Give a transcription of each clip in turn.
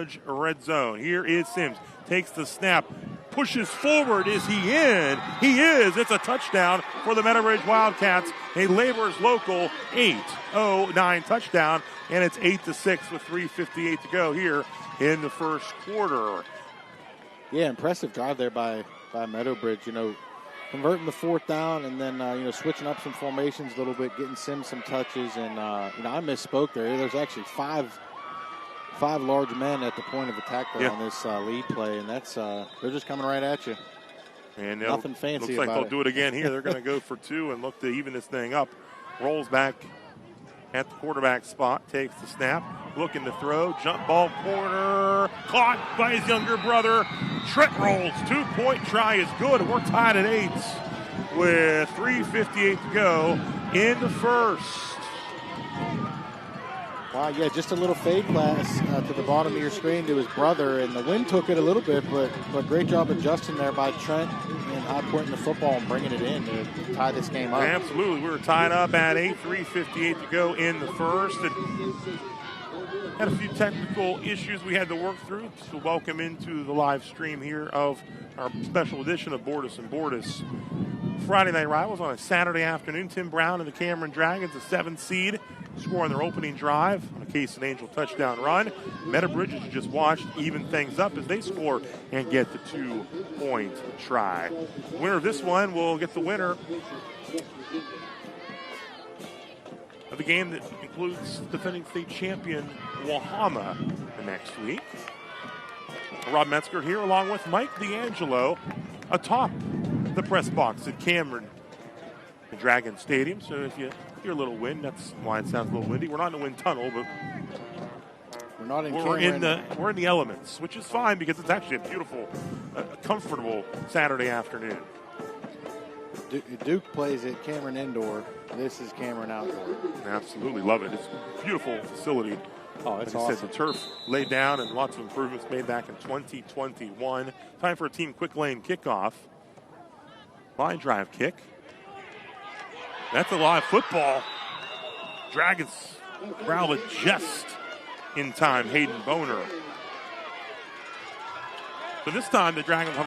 Meadowbridge red zone. Here is Sims. Takes the snap. Pushes forward. Is he in? He is. It's a touchdown for the Meadowbridge Wildcats. A Laborers Local 8-0-9 touchdown. And it's 8-6 with 3:58 to go here in the first quarter. Yeah, impressive drive there by Meadowbridge. Converting the fourth down and then, switching up some formations a little bit, getting Sims some touches. And, I misspoke there. There's actually five large men at the point of attack there on this lead play. And that's they're just coming right at you. And nothing fancy looks like about they'll it. do it again here. They're going to go for two and look to even this thing up. Rolls back at the quarterback spot, takes the snap, looking to throw, jump ball corner, caught by his younger brother. Trent rolls, 2-point try is good. We're tied at 8 with 3:58 to go in the first. Wow, yeah, just a little fade pass to the bottom of your screen to his brother, and the wind took it a little bit, but great job adjusting there by Trent and high pointing the football and bringing it in to tie this game up. Absolutely, we were tied up at 8, 3:58 to go in the first. And had a few technical issues we had to work through. So welcome into the live stream here of our special edition of Bordas and Bordas Friday Night Rivals on a Saturday afternoon. Tim Brown and the Cameron Dragons, a 7th seed, scoring their opening drive on a Case and Angel touchdown run. Meadowbridge, as you just watched, even things up as they score and get the 2-point try. Winner of this one will get the winner of the game that includes defending state champion Wahama the next week. Rob Metzger here along with Mike D'Angelo atop the press box at Cameron Dragon Stadium. So if you hear a little wind, that's why it sounds a little windy. We're not in the wind tunnel, but we're in the elements, which is fine because it's actually a beautiful, comfortable Saturday afternoon. Duke plays at Cameron Indoor. This is Cameron Outdoor. Absolutely love it. It's a beautiful facility. Oh, it's like awesome. I said, the turf laid down and lots of improvements made back in 2021. Time for a team quick lane kickoff. Line drive kick. That's a live football. Dragons corral it just in time. Hayden Boner. So this time the Dragons have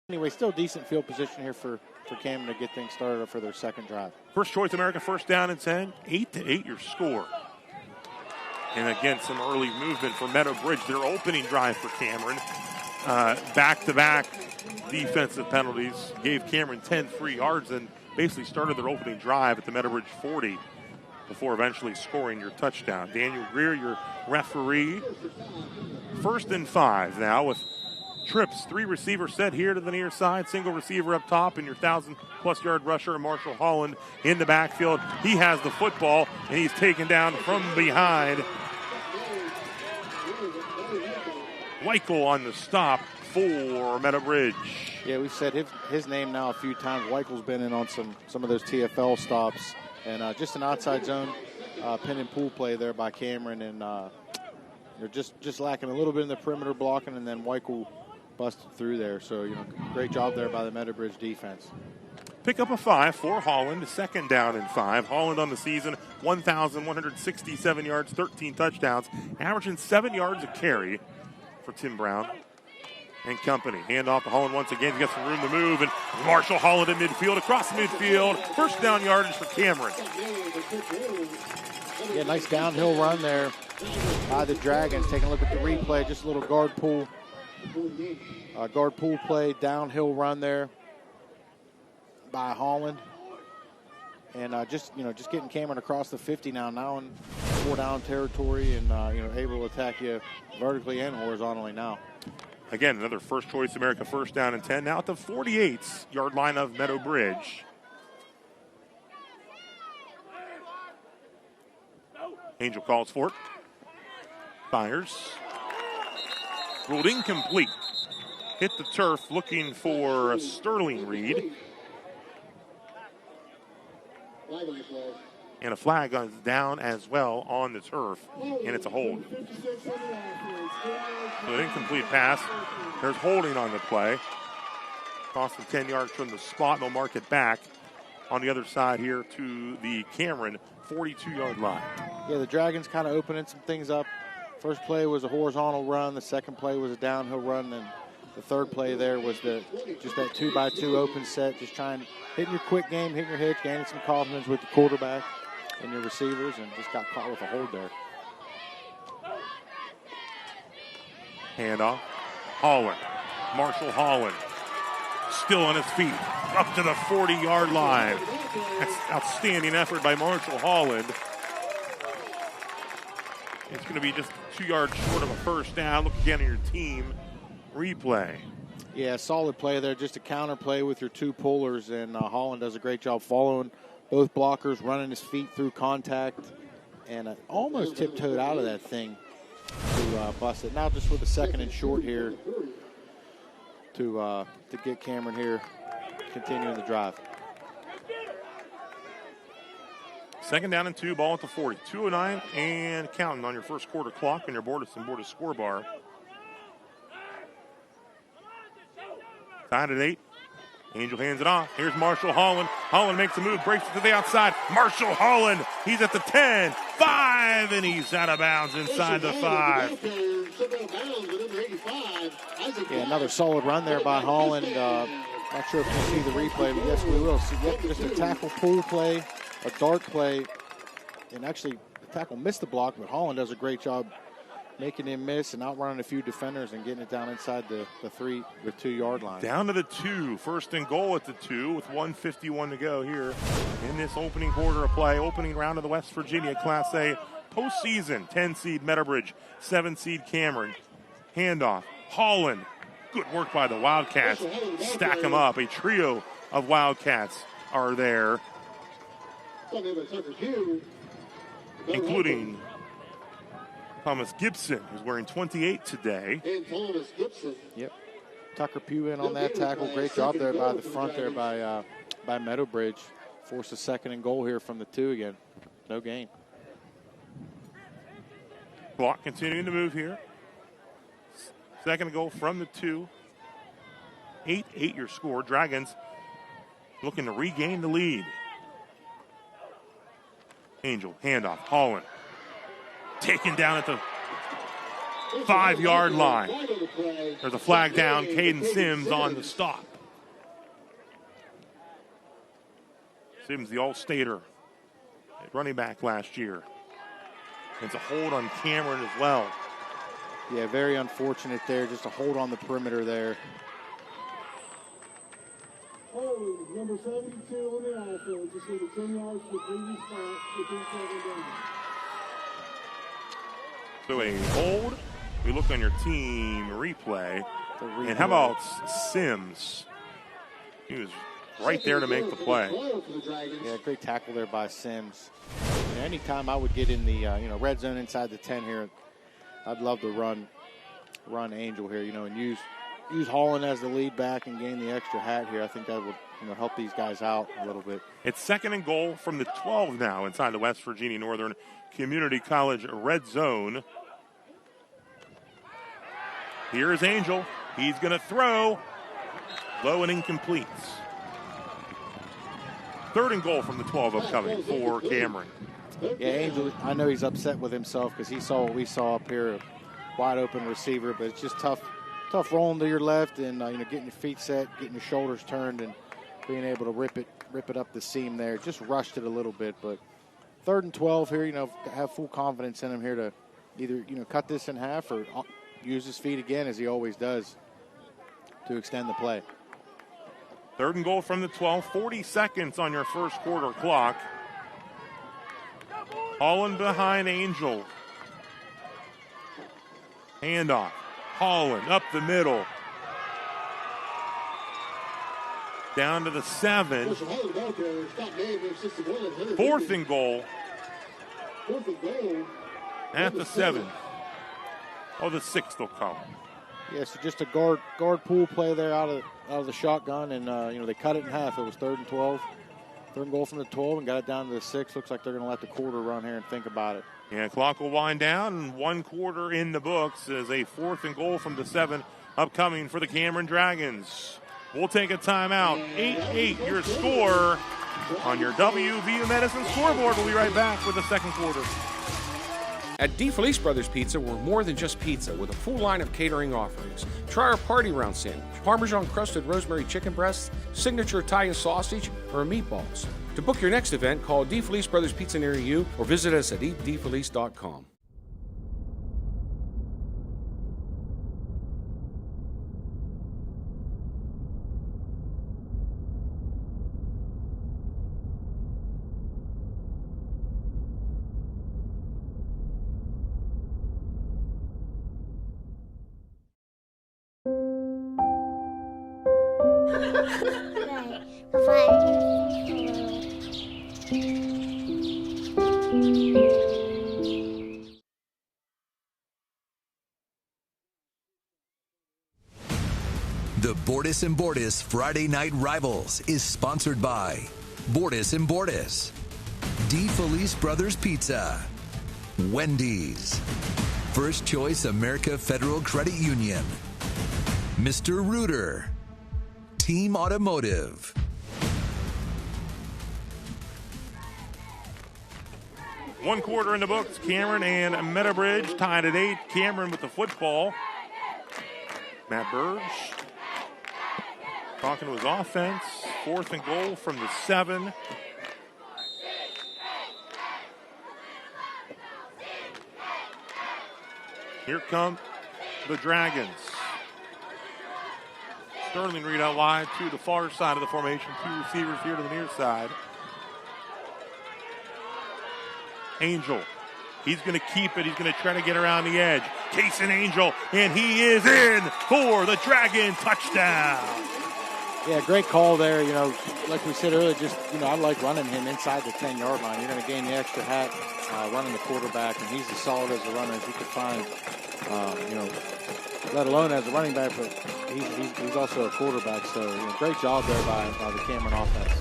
Anyway, still decent field position here for Cameron to get things started for their second drive. First Choice America, first down and 10. 8-8 your score. And again, some early movement for Meadowbridge. Their opening drive for Cameron. Back-to-back defensive penalties. Gave Cameron 10 free yards and basically started their opening drive at the Meadowbridge 40 before eventually scoring your touchdown. Daniel Greer, your referee. 1st and 5 now with trips. 3 receivers set here to the near side. Single receiver up top and your 1,000-plus yard rusher, Marshall Holland, in the backfield. He has the football, and he's taken down from behind. Weichel on the stop for Meadowbridge. Yeah, we've said his name now a few times. Weichel's been in on some of those TFL stops. And just an outside zone pin and pull play there by Cameron. And they're just lacking a little bit in the perimeter blocking, and then Weichel busted through there. So, great job there by the Meadowbridge defense. Pick up a 5 for Holland, 2nd down and 5. Holland on the season, 1,167 yards, 13 touchdowns, averaging 7 yards a carry for Tim Brown and company. Hand off to Holland once again. He's got some room to move, and Marshall Holland in midfield, across midfield. First down yardage for Cameron. Yeah, nice downhill run there by the Dragons. Taking a look at the replay, just a little guard pull play, downhill run there by Holland. And just getting Cameron across the 50 now in 4-down territory, and able to attack you vertically and horizontally now. Again, another First Choice America first down and 10. Now at the 48-yard line of Meadowbridge. Angel calls for it. Fires. Ruled incomplete. Hit the turf looking for Sterling Reed. And a flag goes down as well on the turf, and it's a hold. So an incomplete pass. There's holding on the play. Across the 10 yards from the spot, and they'll mark it back on the other side here to the Cameron 42-yard line. Yeah, the Dragons kind of opening some things up. First play was a horizontal run. The second play was a downhill run, and the third play there was just that 2-by-2 open set, just hitting your quick game, hitting your hits, gaining some confidence with the quarterback and your receivers, and just got caught with a hold there. Handoff. Holland. Marshall Holland. Still on his feet. Up to the 40-yard line. That's outstanding effort by Marshall Holland. It's going to be just 2 yards short of a first down. Look again at your team replay. Yeah, solid play there. Just a counter play with your two pullers, and Holland does a great job following both blockers, running his feet through contact, and almost tiptoed out of that thing to bust it. Now just with a second and short here to get Cameron here continuing the drive. Second down and 2, ball at the 40. 2:09 and counting on your first quarter clock and your Bordas and Bordas score bar. Tied at 8. Angel hands it off. Here's Marshall Holland. Holland makes a move, breaks it to the outside. Marshall Holland, he's at the 10, 5, and he's out of bounds inside the 5. Yeah, another solid run there by Holland. Not sure if we'll see the replay, but yes, we will. See, just a tackle pull play, a dart play, and actually the tackle missed the block, but Holland does a great job making him miss and outrunning a few defenders and getting it down inside the 2-yard line. Down to the 2. First and goal at the 2 with 1:51 to go here in this opening quarter of play. Opening round of the West Virginia Class A postseason. 10-seed Meadowbridge, 7-seed Cameron. Handoff. Holland. Good work by the Wildcats. Stack them up. A trio of Wildcats are there, including Thomas Gibson, who's wearing 28 today. And Thomas Gibson. Yep. Tucker Pugh in on that tackle. Great job there by the front there by Meadowbridge. Forced a second and goal here from the 2 again. No gain. Clock continuing to move here. Second and goal from the 2. 8-8 your score. Dragons looking to regain the lead. Angel, handoff, Holland. Taken down at the 5-yard line. There's a flag down. Caden Sims on the stop. Sims, the All-Stater at running back last year. It's a hold on Cameron as well. Yeah, very unfortunate there. Just a hold on the perimeter there. Hold, number 72 on the outfield. Just need 10 yards to previous spot. Within 7 down. So a hold. We look on your team replay. And how about Sims? He was right there to make the play. Yeah, great tackle there by Sims. And anytime I would get in the red zone inside the 10 here, I'd love to run Angel here, and use Holland as the lead back and gain the extra hat here. I think that would help these guys out a little bit. It's second and goal from the 12 now inside the West Virginia Northern Community College red zone. Here's Angel. He's going to throw. Low and incomplete. Third and goal from the 12 upcoming for Cameron. Yeah, Angel, I know he's upset with himself because he saw what we saw up here, a wide open receiver, but it's just tough rolling to your left and getting your feet set, getting your shoulders turned, and being able to rip it up the seam there. Just rushed it a little bit, but third and 12 here, have full confidence in him here to either cut this in half or use his feet again as he always does to extend the play. Third and goal from the 12, 40 seconds on your first quarter clock. Holland behind Angel. Handoff. Holland up the middle. Down to the 7. Fourth and goal. At the 7. Oh, the 6 they'll call. Yeah, so just a guard pull play there out of the shotgun, and they cut it in half. It was third and 12. Third and goal from the 12 and got it down to the 6. Looks like they're going to let the quarter run here and think about it. Yeah, clock will wind down, and 1 quarter in the books as a 4th and goal from the 7 upcoming for the Cameron Dragons. We'll take a timeout. 8-8 your score on your WVU Medicine scoreboard. We'll be right back with the second quarter. At DeFelice Brothers Pizza, we're more than just pizza with a full line of catering offerings. Try our party round sandwich, Parmesan crusted rosemary chicken breasts, signature Italian sausage, or meatballs. To book your next event, call DeFelice Brothers Pizza near you or visit us at eatdefelice.com. The Bordas and Bordas Friday Night Rivals is sponsored by Bordas and Bordas, DeFelice Brothers Pizza, Wendy's, First Choice America Federal Credit Union, Mr. Rooter, Team Automotive. One quarter in the books. Cameron and Meadowbridge tied at 8. Cameron with the football. Matt Burge talking to his offense. 4th and goal from the 7. Here come the Dragons. Sterling read out wide to the far side of the formation. 2 receivers here to the near side. Angel. He's going to keep it. He's going to try to get around the edge. Kason Angel, and he is in for the Dragon touchdown. Yeah, great call there. You know, like we said earlier, just, you know, I like running him inside the 10-yard line. You're going to gain the extra hat running the quarterback, and he's as solid as a runner as you could find, you know, let alone as a running back, but he's also a quarterback. So, you know, great job there by the Cameron offense.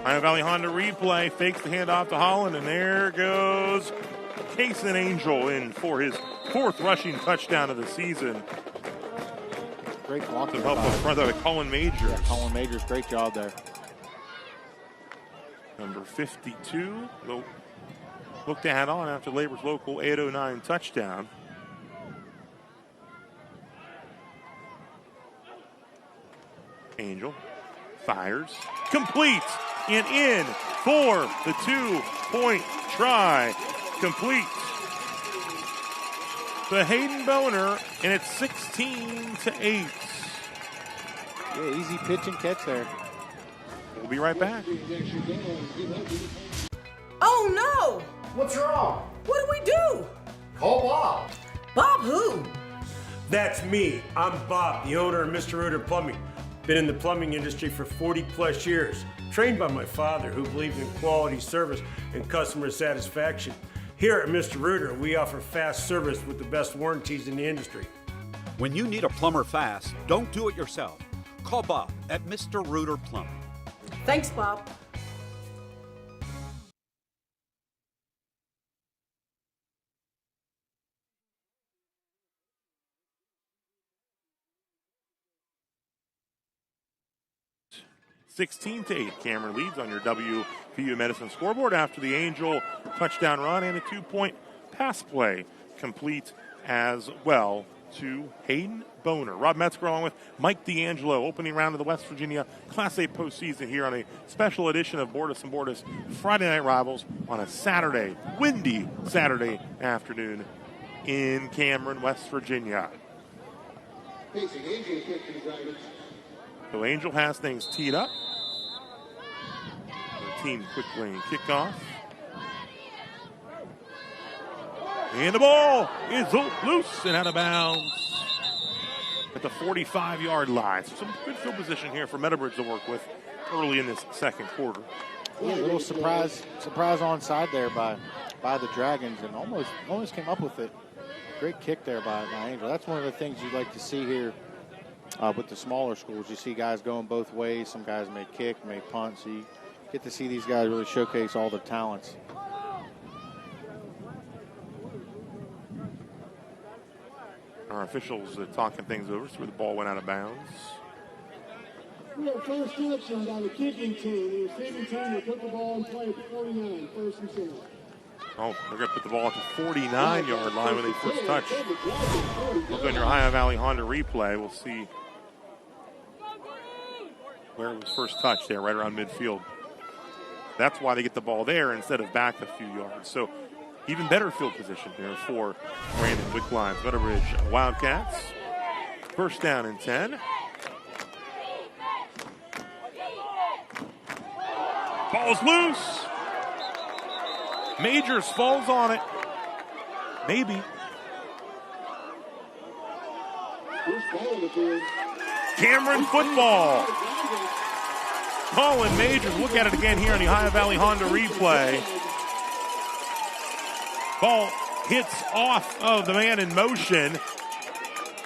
Ohio Valley Honda replay, fakes the handoff to Holland, and there goes Kason Angel in for his 4th rushing touchdown of the season. Great block. Some help up front of Colin Majors. Yeah, Colin Majors, great job there. Number 52, look to add on after Labor's local 809 touchdown. Angel fires, complete, and in for the 2-point try. Complete to Hayden Boner, and it's 16-8. Yeah, easy pitch and catch there. We'll be right back. Oh no! What's wrong? What do we do? Call Bob. Bob who? That's me. I'm Bob, the owner of Mr. Rooter Plumbing. Been in the plumbing industry for 40 plus years. Trained by my father, who believed in quality service and customer satisfaction. Here at Mr. Rooter, we offer fast service with the best warranties in the industry. When you need a plumber fast, don't do it yourself. Call Bob at Mr. Rooter Plumbing. Thanks, Bob. (16-8). Cameron leads on your WVU Medicine scoreboard after the Angel touchdown run and a 2-point pass play complete as well to Hayden Boner. Rob Metzger along with Mike D'Angelo, opening round of the West Virginia Class A postseason here on a special edition of Bordas and Bordas Friday Night Rivals on a Saturday, windy Saturday afternoon in Cameron, West Virginia. So Angel has things teed up. The team quickly kickoff. And the ball is loose and out of bounds at the 45-yard line. So some good field position here for Meadowbridge to work with early in this second quarter. Yeah, a little surprise onside there by the Dragons, and almost came up with it. Great kick there by Angel. That's one of the things you'd like to see here with the smaller schools. You see guys going both ways. Some guys may kick, may punt. So you get to see these guys really showcase all their talents. Our officials talking things over, so the ball went out of bounds. We have first touchdown by the kicking team. The receiving team will put the ball in play at 49, first and 10. Oh, they're going to put the ball at the 49-yard line with a first touch. Look on your Ohio Valley Honda replay. We'll see where it was first touch there, right around midfield. That's why they get the ball there instead of back a few yards. So even better field position here for Brandon Wickline's Meadow Ridge Wildcats. First down and 10. Ball's loose. Majors falls on it. Maybe. Cameron football. Colin Majors, look at it again here on the Ohio Valley Honda replay. Ball hits off of the man in motion.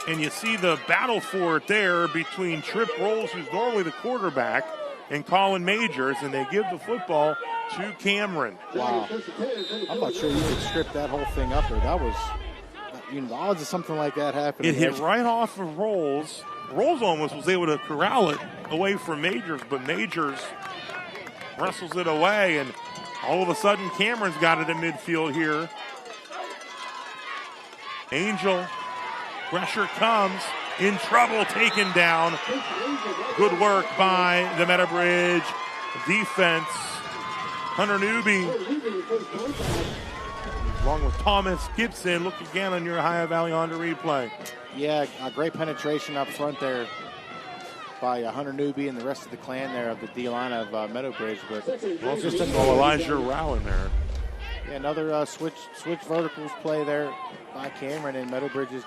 And you see the battle for it there between Trip Rolls, who's normally the quarterback, and Colin Majors, and they give the football to Cameron. Wow. I'm not sure you could strip that whole thing up there. That was, the odds of something like that happening. It hit right off of Rolls. Rolls almost was able to corral it away from Majors, but Majors wrestles it away, and all of a sudden Cameron's got it in midfield here. Angel, pressure comes, in trouble, taken down. Good work by the Meadowbridge defense. Hunter Newby, along with Thomas Gibson. Look again on your Ohio Valley Honda replay. Yeah, a great penetration up front there by Hunter Newby and the rest of the clan there of the D-line of Meadowbridge. But well, just Elijah Rao in there. Yeah, another switch verticals play there by Cameron, and Meadowbridge's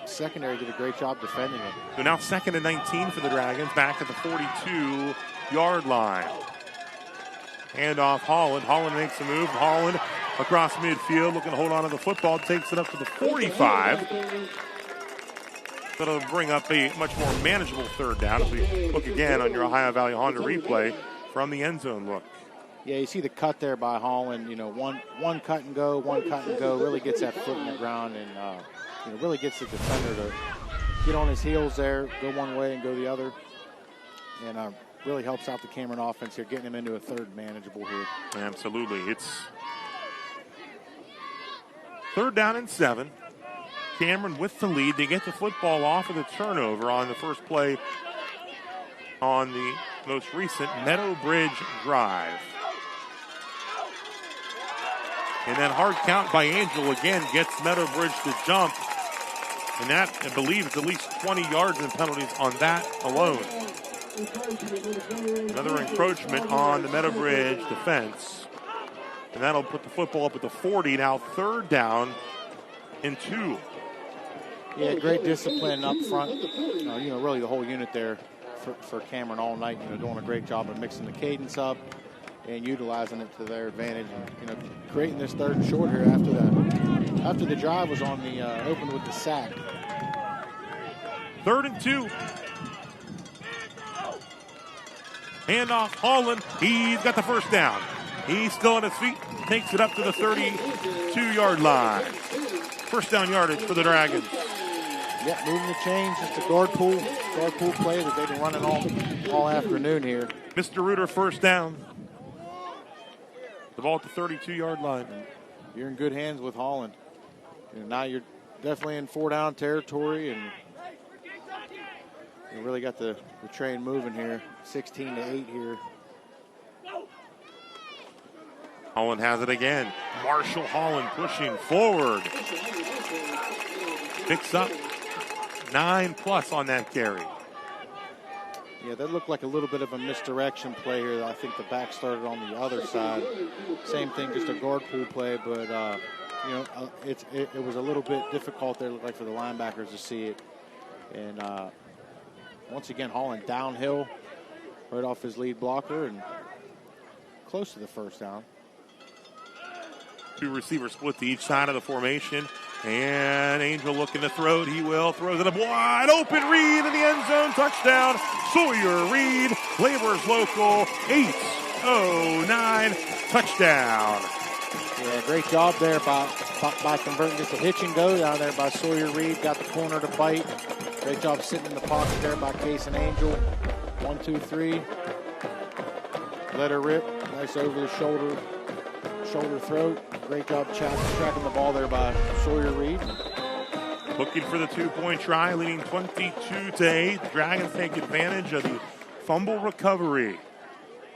secondary did a great job defending it. So now 2nd and 19 for the Dragons, back at the 42-yard line. Hand off Holland. Holland makes a move. Holland across midfield, looking to hold on to the football, takes it up to the 45. That'll bring up a much more manageable third down as we look again on your Ohio Valley Honda replay from the end zone look. Yeah, you see the cut there by Holland. One cut and go, really gets that foot in the ground and really gets the defender to get on his heels there, go one way and go the other. And really helps out the Cameron offense here, getting him into a third manageable here. Absolutely. It's 3rd down and 7. Cameron with the lead. They get the football off of the turnover on the first play on the most recent Meadowbridge drive. And that hard count by Angel again gets Meadowbridge to jump. And that, I believe, is at least 20 yards in penalties on that alone. Another encroachment on the Meadowbridge defense. And that'll put the football up at the 40. Now 3rd down and 2. Yeah, great discipline up front. Really the whole unit there for Cameron all night. Doing a great job of mixing the cadence up and utilizing it to their advantage. And, creating this 3rd and short here after the drive was on the open with the sack. 3rd and 2. Handoff, Holland. He's got the first down. He's still on his feet. Takes it up to the 32-yard line. First down yardage for the Dragons. Yeah, moving the chains. It's a guard pool play that they've been running all afternoon here. Mr. Reuter, first down. The ball at the 32-yard line. You're in good hands with Holland. Now you're definitely in 4-down territory, and you really got the train moving here. 16-8 here. Holland has it again. Marshall Holland pushing forward. Picks up 9+ on that carry. Yeah, that looked like a little bit of a misdirection play here. I think the back started on the other side. Same thing, just a guard pool play, but it was a little bit difficult there, looked like, for the linebackers to see it. And once again, Holland downhill right off his lead blocker and close to the first down. 2 receivers split to each side of the formation. And Angel looking to throw it. He will. Throws it up wide open. Reed in the end zone. Touchdown. Sawyer Reed. Laborers Local 8 6:09. Touchdown. Yeah, great job there by converting just a hitch and go down there by Sawyer Reed. Got the corner to bite. Great job sitting in the pocket there by Case and Angel. 1, 2, 3. Let her rip. Nice over the shoulder throw. Great job tracking the ball there by Sawyer Reed. Looking for the 2-point try, leading 22-8. The Dragons take advantage of the fumble recovery.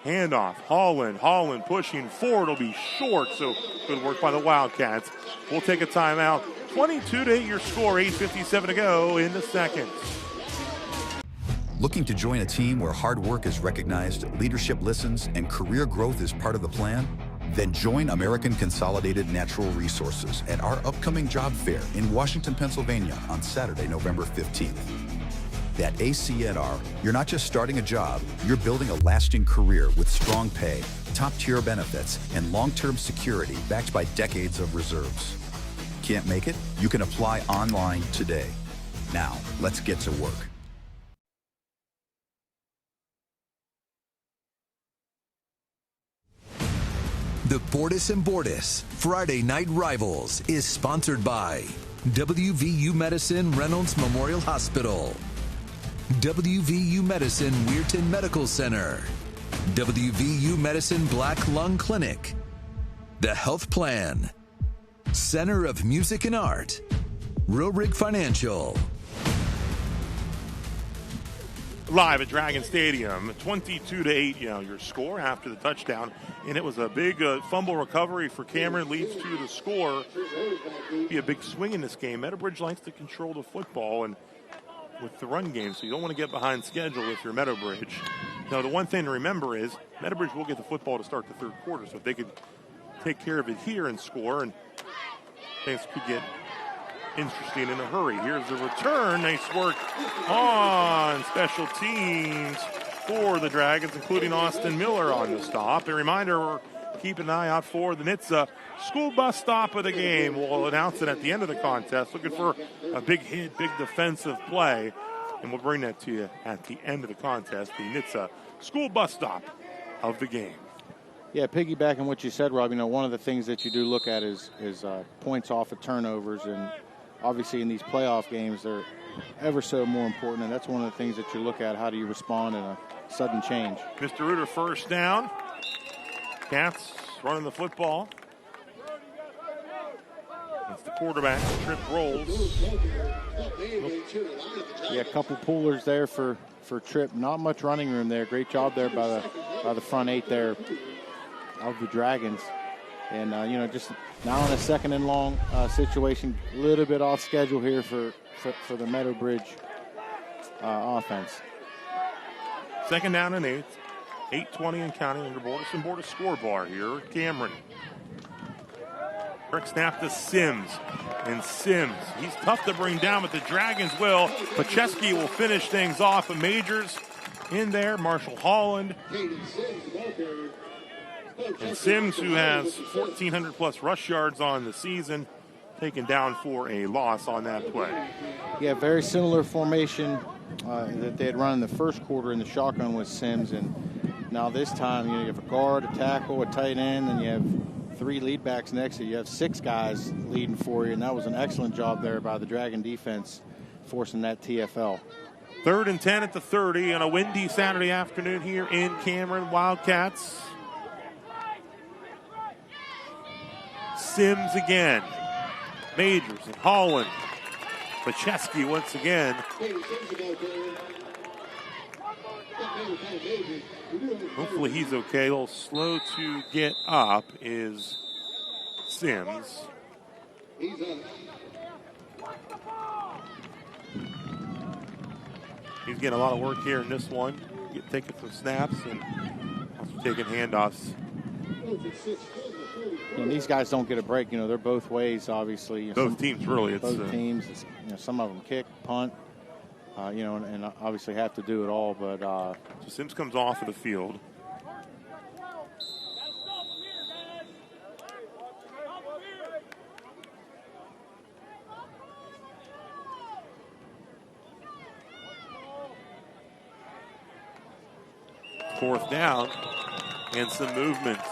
Handoff, Holland pushing forward. It'll be short, so good work by the Wildcats. We'll take a timeout. 22-8 your score, 8:57 to go in the second. Looking to join a team where hard work is recognized, leadership listens, and career growth is part of the plan? Then join American Consolidated Natural Resources at our upcoming job fair in Washington, Pennsylvania on Saturday, November 15th. At ACNR, you're not just starting a job, you're building a lasting career with strong pay, top-tier benefits, and long-term security backed by decades of reserves. Can't make it? You can apply online today. Now, let's get to work. The Bordas and Bordas Friday Night Rivals is sponsored by WVU Medicine Reynolds Memorial Hospital, WVU Medicine Weirton Medical Center, WVU Medicine Black Lung Clinic, The Health Plan, Center of Music and Art, Rorig Financial. Live at Dragon Stadium, 22-8, your score after the touchdown. And it was a big fumble recovery for Cameron, leads to the score. Be a big swing in this game. Meadowbridge likes to control the football and with the run game, so you don't want to get behind schedule if you're Meadowbridge. Now, the one thing to remember is Meadowbridge will get the football to start the third quarter, so if they could take care of it here and score, and things could get interesting in a hurry. Here's the return. Nice work on special teams for the Dragons, including Austin Miller on the stop. A reminder, we're keeping an eye out for the NHTSA school bus stop of the game. We'll announce it at the end of the contest. Looking for a big hit, big defensive play, and we'll bring that to you at the end of the contest, the NHTSA school bus stop of the game. Yeah, piggybacking what you said, Rob, one of the things that you do look at is points off of turnovers, and obviously in these playoff games, they're ever so more important, and that's one of the things that you look at. How do you respond in a sudden change? Mr. Reuter first down. Cats running the football. That's the quarterback. Trip rolls. Yeah, a couple pullers there for Tripp. Not much running room there. Great job there by the front eight there of the Dragons. And, just now in a second and long situation, a little bit off schedule here for the Meadowbridge offense. Second down and 8. 8:20 and counting under Bordas and Bordas scoreboard here at Cameron. Quick snap to Sims. And Sims, he's tough to bring down, but the Dragons will. Pacheski will finish things off. And Majors in there. Marshall Holland. And Sims, who has 1,400-plus rush yards on the season, taken down for a loss on that play. Yeah, very similar formation that they had run in the first quarter in the shotgun with Sims. And now this time, you have a guard, a tackle, a tight end, and you have 3 lead backs next to you. You have 6 guys leading for you, and that was an excellent job there by the Dragon defense forcing that TFL. 3rd and 10 at the 30 on a windy Saturday afternoon here in Cameron. Wildcats. Sims again. Majors and Holland. Pacheski once again. Hopefully he's okay. A little slow to get up is Sims. He's getting a lot of work here in this one. Taking some snaps and also taking handoffs. And these guys don't get a break. They're both ways, obviously. Both teams, really. Both teams. Some of them kick, punt, and obviously have to do it all. But so Sims comes off of the field. Fourth down. And some movements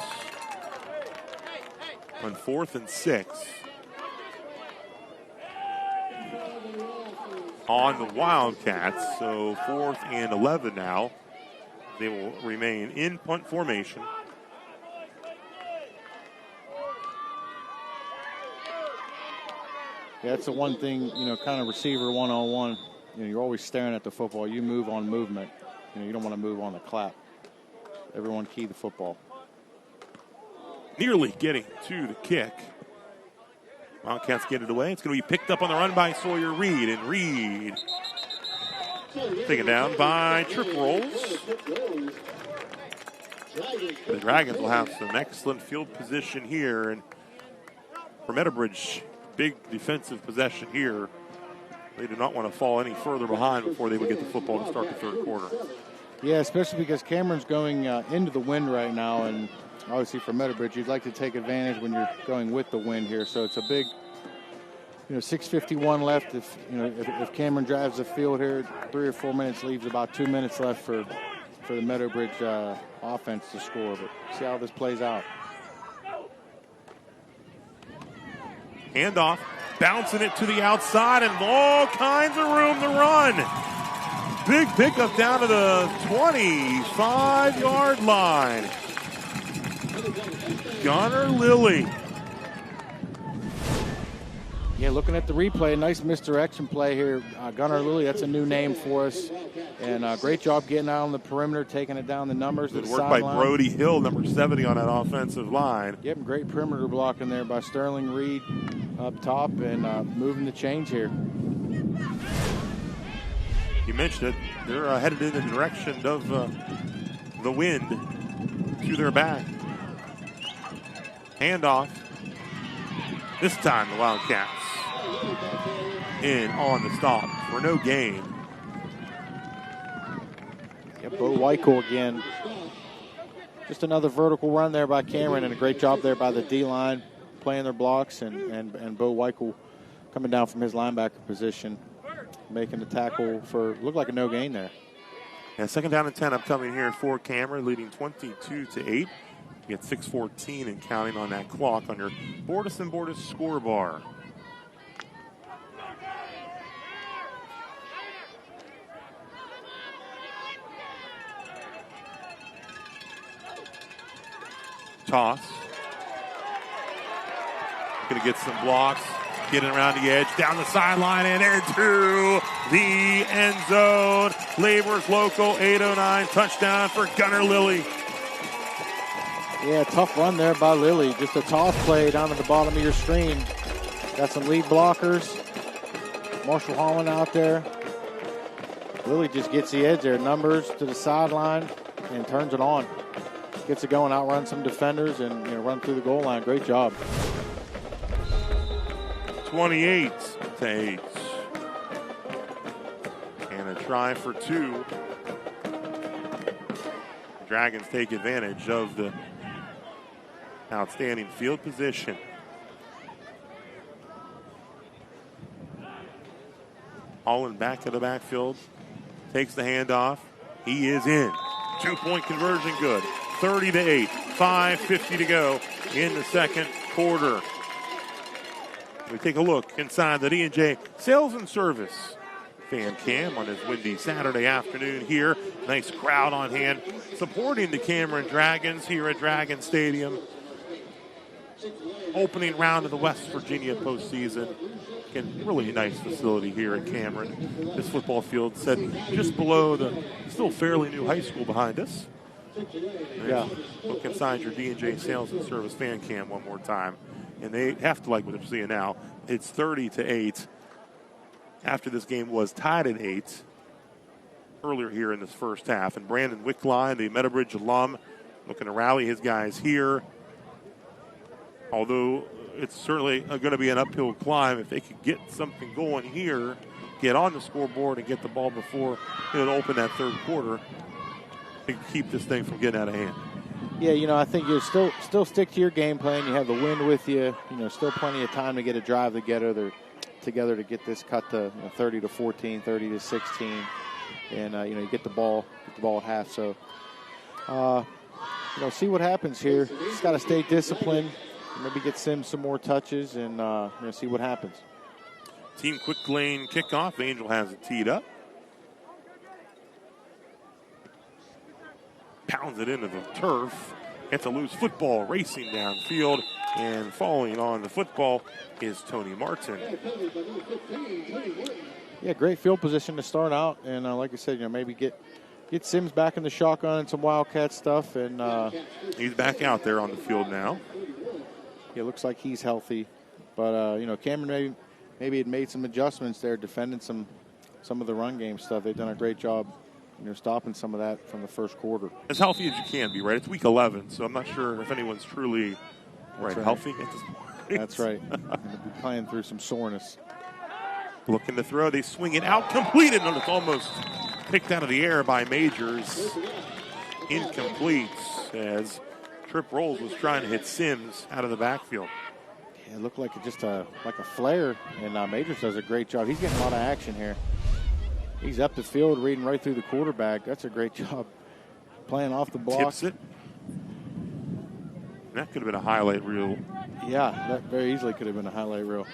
on 4th and 6. On the Wildcats, so 4th and 11 now. They will remain in punt formation. Yeah, that's the one thing, kind of receiver one-on-one. You're always staring at the football. You move on movement. You don't want to move on the clap. Everyone key the football. Nearly getting to the kick. Wildcats get it away. It's going to be picked up on the run by Sawyer Reed. And Reed taken down by Trip Rolls. The Dragons will have some excellent field position here. And for Meadowbridge, big defensive possession here. They do not want to fall any further behind before they would get the football to start the third quarter. Yeah, especially because Cameron's going into the wind right now, and obviously for Meadowbridge, you'd like to take advantage when you're going with the wind here. So it's a big, 6:51 left. If Cameron drives the field here, 3 or 4 minutes, leaves about 2 minutes left for the Meadowbridge offense to score. But see how this plays out. Handoff, bouncing it to the outside, and all kinds of room to run. Big pickup down to the 25-yard line. Gunnar Lilly. Yeah, looking at the replay, nice misdirection play here. Gunnar Lilly, that's a new name for us. And great job getting out on the perimeter, taking it down the numbers. Good work by Brody Hill, number 70 on that offensive line. Yep, great perimeter blocking there by Sterling Reed up top and moving the chains here. You mentioned it. They're headed in the direction of the wind to their back. Handoff. This time the Wildcats in on the stop for no gain. Yep, Bo Weichel again. Just another vertical run there by Cameron, and a great job there by the D-line playing their blocks, and Bo Weichel coming down from his linebacker position, making the tackle for, looked like a no gain there. Yeah, 2nd down and 10 upcoming here for Cameron, leading 22-8. You get 6:14 and counting on that clock on your Bordas and Bordas score bar. Toss. Going to get some blocks. Getting around the edge, down the sideline, and into the end zone. Labor's Local 809 touchdown for Gunnar Lilly. Yeah, tough run there by Lilly. Just a toss play down at the bottom of your screen. Got some lead blockers. Marshall Holland out there. Lilly just gets the edge there. Numbers to the sideline and turns it on. Gets it going, outrun some defenders, and run through the goal line. Great job. 28-8. And a try for 2. Dragons take advantage of the outstanding field position. Holland back to the backfield. Takes the handoff. He is in. 2-point conversion good. 30-8. 5:50 to go in the second quarter. We take a look inside the D&J Sales and Service fan cam on this windy Saturday afternoon here. Nice crowd on hand supporting the Cameron Dragons here at Dragon Stadium. Opening round of the West Virginia postseason. Again, really nice facility here at Cameron. This football field set just below the still fairly new high school behind us. Yeah. Look inside your D&J Sales and Service fan cam one more time. And they have to like what they're seeing now. It's 30-8. After this game was tied at 8 earlier here in this first half. And Brandon Wickline, the Meadowbridge alum, looking to rally his guys here. Although it's certainly going to be an uphill climb if they could get something going here, get on the scoreboard and get the ball before it'll open that third quarter to keep this thing from getting out of hand. Yeah, I think you still stick to your game plan. You have the wind with you. Still plenty of time to get a drive together to get this cut to 30-14, 30-16, and you get the ball at half. So, see what happens here. Just got to stay disciplined, maybe get Sims some more touches, and see what happens. Team quick lane kickoff. Angel has it teed up. Pounds it into the turf. Gets a loose football racing downfield, and falling on the football is Tony Martin. Yeah, great field position to start out, and like I said, maybe get Sims back in the shotgun and some Wildcat stuff, and he's back out there on the field now. Yeah, looks like he's healthy, but Cameron maybe had made some adjustments there, defending some of the run game stuff. They've done a great job, stopping some of that from the first quarter. As healthy as you can be, right? It's week 11, so I'm not sure if anyone's truly healthy at this point. That's right. Going to be playing through some soreness. Looking to throw, they swing it out, completed, and it's almost picked out of the air by Majors. Incomplete, as Trip Rolls was trying to hit Sims out of the backfield. Yeah, it looked like a flare, and Majors does a great job. He's getting a lot of action here. He's up the field, reading right through the quarterback. That's a great job. Playing off the block. Tips it. That could have been a highlight reel. Yeah, that very easily could have been a highlight reel.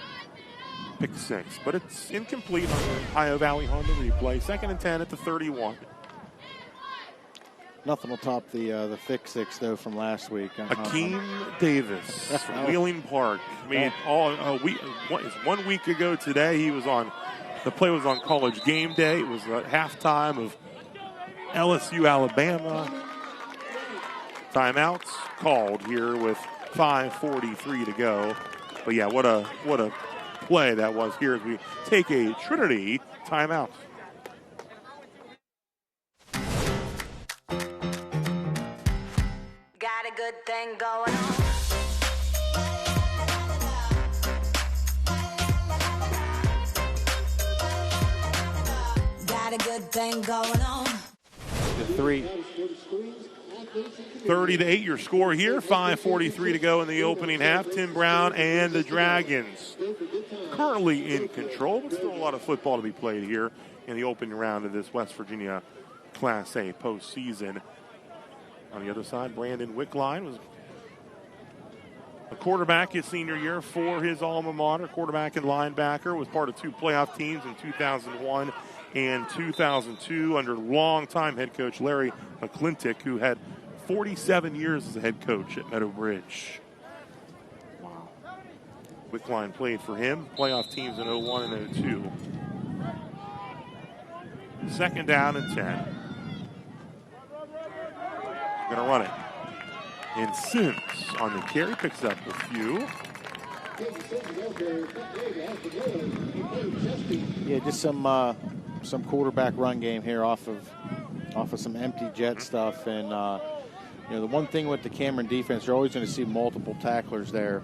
Pick 6, but it's incomplete on the Ohio Valley Honda replay. 2nd and 10 at the 31. Nothing will top the thick 6 though from last week. Akeem Davis from Wheeling Park made a week. It's 1 week ago today. He was on. The play was on College Game Day. It was at halftime of LSU Alabama. Timeouts called here with 5:43 to go. But yeah, what a play that was here as we take a Trinity timeout. Got a good thing going on. Got a good thing going on. The 3. 30-8 your score here. 5:43 to go in the opening half. Tim Brown and the Dragons currently in control, but still a lot of football to be played here in the opening round of this West Virginia Class A postseason. On the other side, Brandon Wickline was a quarterback his senior year for his alma mater. Quarterback and linebacker, was part of 2 playoff teams in 2001 and 2002 under longtime head coach Larry McClintock, who had 47 years as a head coach at Meadow Bridge. Wow. Wickline played for him, playoff teams in 01 and 02. 2nd down and 10. Going to run it. And Sims on the carry picks up a few. Yeah, just some quarterback run game here off of some empty jet stuff, and the one thing with the Cameron defense, you're always going to see multiple tacklers there,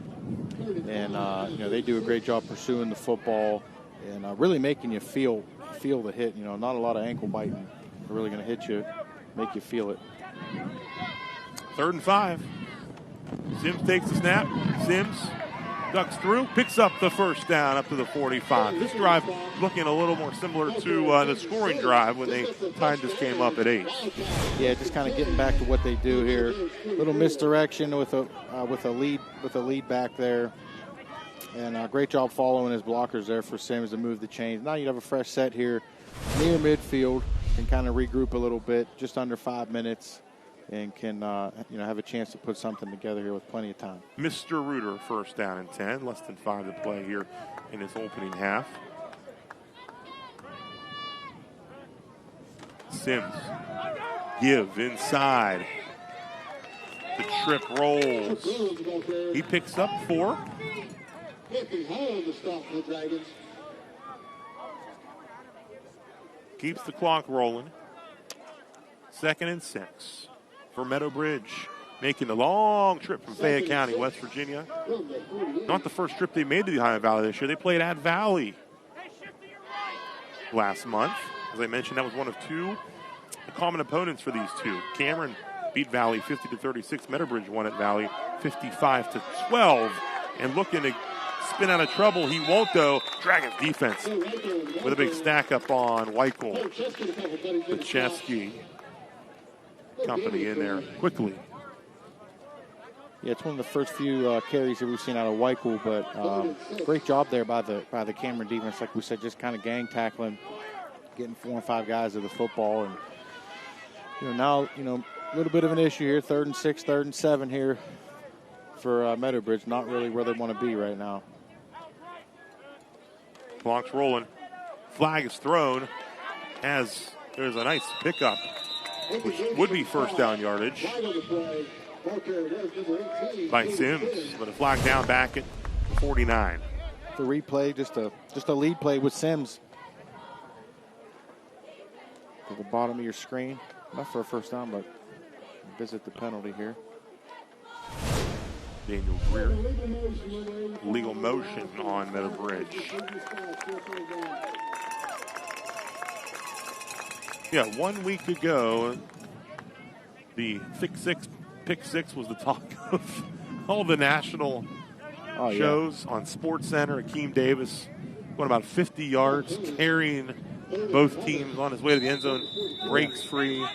and they do a great job pursuing the football and really making you feel the hit. Not a lot of ankle biting. They're really going to hit you, make you feel it. 3rd and 5. Sims takes the snap. Sims ducks through, picks up the first down up to the 45. This drive looking a little more similar to the scoring drive when they tied this game up at 8. Yeah, just kind of getting back to what they do here. Little misdirection with a lead back there, and great job following his blockers there for Sims to move the chains. Now you have a fresh set here near midfield, can kind of regroup a little bit, just under 5 minutes. And can have a chance to put something together here with plenty of time. Mr. Reuter, 1st down and 10. Less than 5 to play here in his opening half. Sims, give inside. The Trip rolls. He picks up 4. Keeps the clock rolling. 2nd and 6. For Meadow Bridge, making the long trip from Fayette County, West Virginia. Not the first trip they made to the Ohio Valley this year. They played at Valley last month. As I mentioned, that was one of 2 common opponents for these 2. Cameron beat Valley 50-36. Meadow Bridge won at Valley 55-12. And looking to spin out of trouble, he won't though. Dragons defense with a big stack up on Weichel. Chesky company in there quickly. Yeah, it's one of the first few carries that we've seen out of Weichel, but great job there by the Cameron defense. Like we said, just kind of gang tackling, getting 4 and 5 guys to the football, and now a little bit of an issue here. 3rd and 6, 3rd and 7 here for Meadow Bridge. Not really where they want to be right now. Clock's rolling. Flag is thrown as there's a nice pickup, which would be first down yardage by Sims, but a flag down back at 49. The replay, just a lead play with Sims. To the bottom of your screen. Not for a first down, but visit the penalty here. Daniel Greer. Legal motion on Meadow Bridge. Yeah, 1 week ago, the pick six was the talk of all the national shows on SportsCenter. Akeem Davis going about 50 yards, carrying both teams on his way to the end zone, breaks free.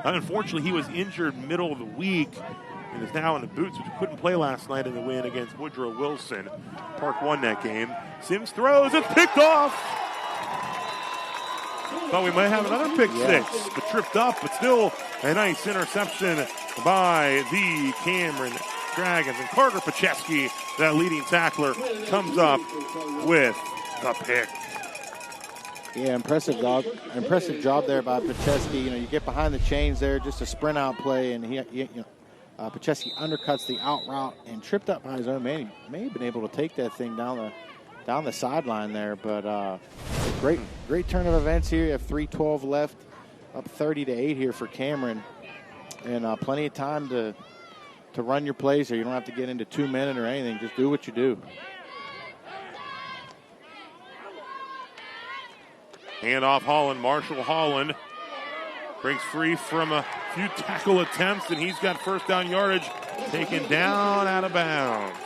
Unfortunately, he was injured middle of the week and is now in the boots, which couldn't play last night in the win against Woodrow Wilson. Park won that game. Sims throws, it's picked off. Thought we might have another pick six, but tripped up, but still a nice interception by the Cameron Dragons. And Carter Pacheski, that leading tackler, comes up with the pick. Yeah, impressive job there by Pacheski. You get behind the chains there, just a sprint out play, and Pacheski undercuts the out route and tripped up by his own man. He may have been able to take that thing down the sideline there, but great turn of events here. You have 3:12 left, up 30-8 here for Cameron, and plenty of time to run your plays here. You don't have to get into 2 minutes or anything. Just do what you do. Handoff Holland, Marshall Holland breaks free from a few tackle attempts, and he's got first down yardage, taken down out of bounds.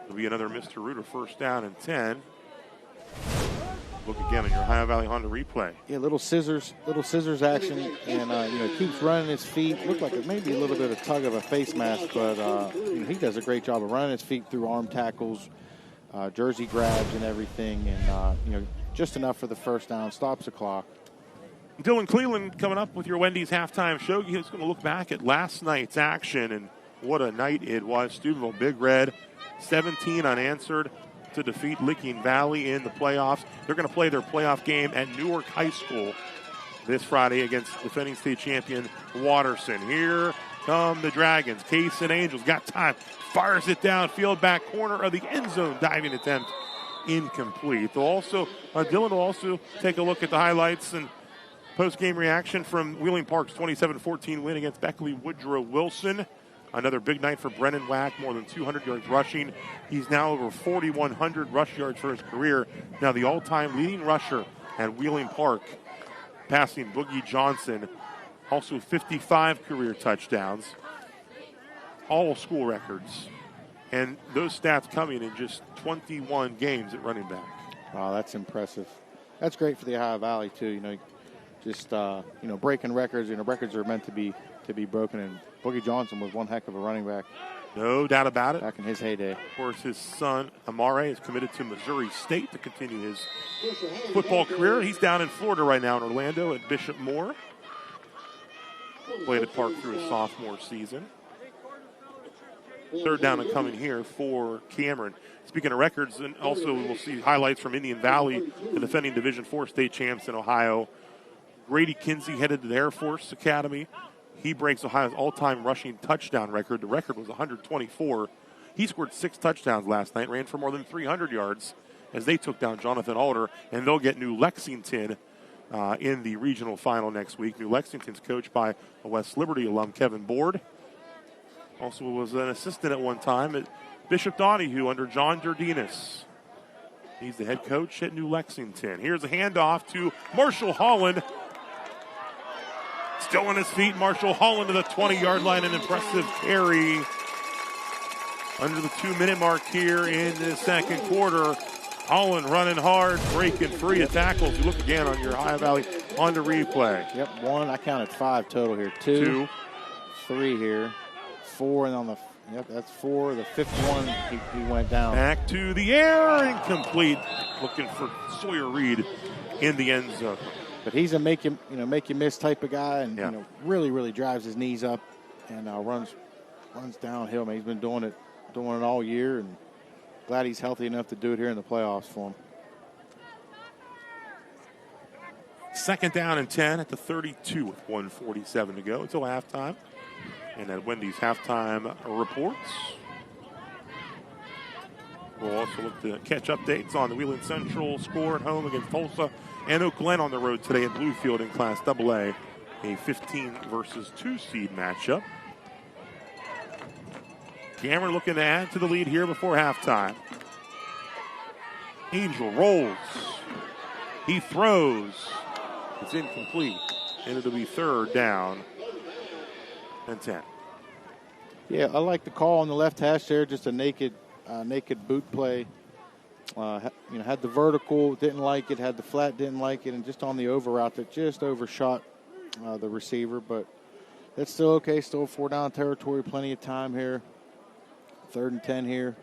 It'll be another Mr. Reuter first down and 10. Look again on your Ohio Valley Honda replay. Yeah, little scissors action, and keeps running his feet. Looked like it may be a little bit of tug of a face mask, but he does a great job of running his feet through arm tackles, jersey grabs, and everything, and just enough for the first down. Stops the clock. Dylan Cleveland coming up with your Wendy's halftime show. He's going to look back at last night's action, and what a night it was. Steubenville Big Red, 17 unanswered to defeat Licking Valley in the playoffs. They're going to play their playoff game at Newark High School this Friday against defending state champion Watterson. Here come the Dragons. Case and Angels got time. Fires it downfield, back corner of the end zone. Diving attempt incomplete. Dylan will also take a look at the highlights and post-game reaction from Wheeling Park's 27-14 win against Beckley Woodrow Wilson. Another big night for Brennan Wack, more than 200 yards rushing. He's now over 4,100 rush yards for his career. Now the all-time leading rusher at Wheeling Park, passing Boogie Johnson. Also 55 career touchdowns. All school records. And those stats coming in just 21 games at running back. Wow, that's impressive. That's great for the Ohio Valley, too. Breaking records. Records are meant to be broken, and Boogie Johnson was one heck of a running back. No doubt about it. Back in his heyday. Of course, his son, Amare, is committed to Missouri State to continue his football career. He's down in Florida right now in Orlando at Bishop Moore. Played at Park through his sophomore season. Third down and coming here for Cameron. Speaking of records, and also we'll see highlights from Indian Valley, the defending Division IV state champs in Ohio. Grady Kinsey headed to the Air Force Academy. He breaks Ohio's all-time rushing touchdown record. The record was 124. He scored 6 touchdowns last night, ran for more than 300 yards as they took down Jonathan Alder, and they'll get New Lexington in the regional final next week. New Lexington's coached by a West Liberty alum, Kevin Board. Also was an assistant at one time at Bishop Donahue under John Durdinas. He's the head coach at New Lexington. Here's a handoff to Marshall Holland. Still on his feet, Marshall Holland to the 20-yard line. An impressive carry under the 2-minute mark here in the second quarter. Holland running hard, breaking free of tackles. You look again on your Ohio Valley on the replay. Yep, 1. I counted 5 total here. 2, 3 here, 4, and on the that's 4. The 5th one he went down. Back to the air, incomplete. Looking for Sawyer Reed in the end zone. But he's a make you miss type of guy, and really drives his knees up and runs downhill. Man, he's been doing it all year, and glad he's healthy enough to do it here in the playoffs for him. 2nd down and 10 at the 32 with 1:47 to go until halftime. And at Wendy's halftime reports, we'll also look to catch updates on the Wheeling Central score at home against Tulsa and Oak Glen on the road today at Bluefield in Class AA, a 15 versus 2 seed matchup. Cameron looking to add to the lead here before halftime. Angel rolls. He throws. It's incomplete, and it'll be 3rd down and 10. Yeah, I like the call on the left hash there. Just a naked boot play. Had the vertical, didn't like it. Had the flat, didn't like it, and just on the over route that just overshot the receiver. But that's still okay. Still 4 down territory. Plenty of time here. 3rd and 10 here.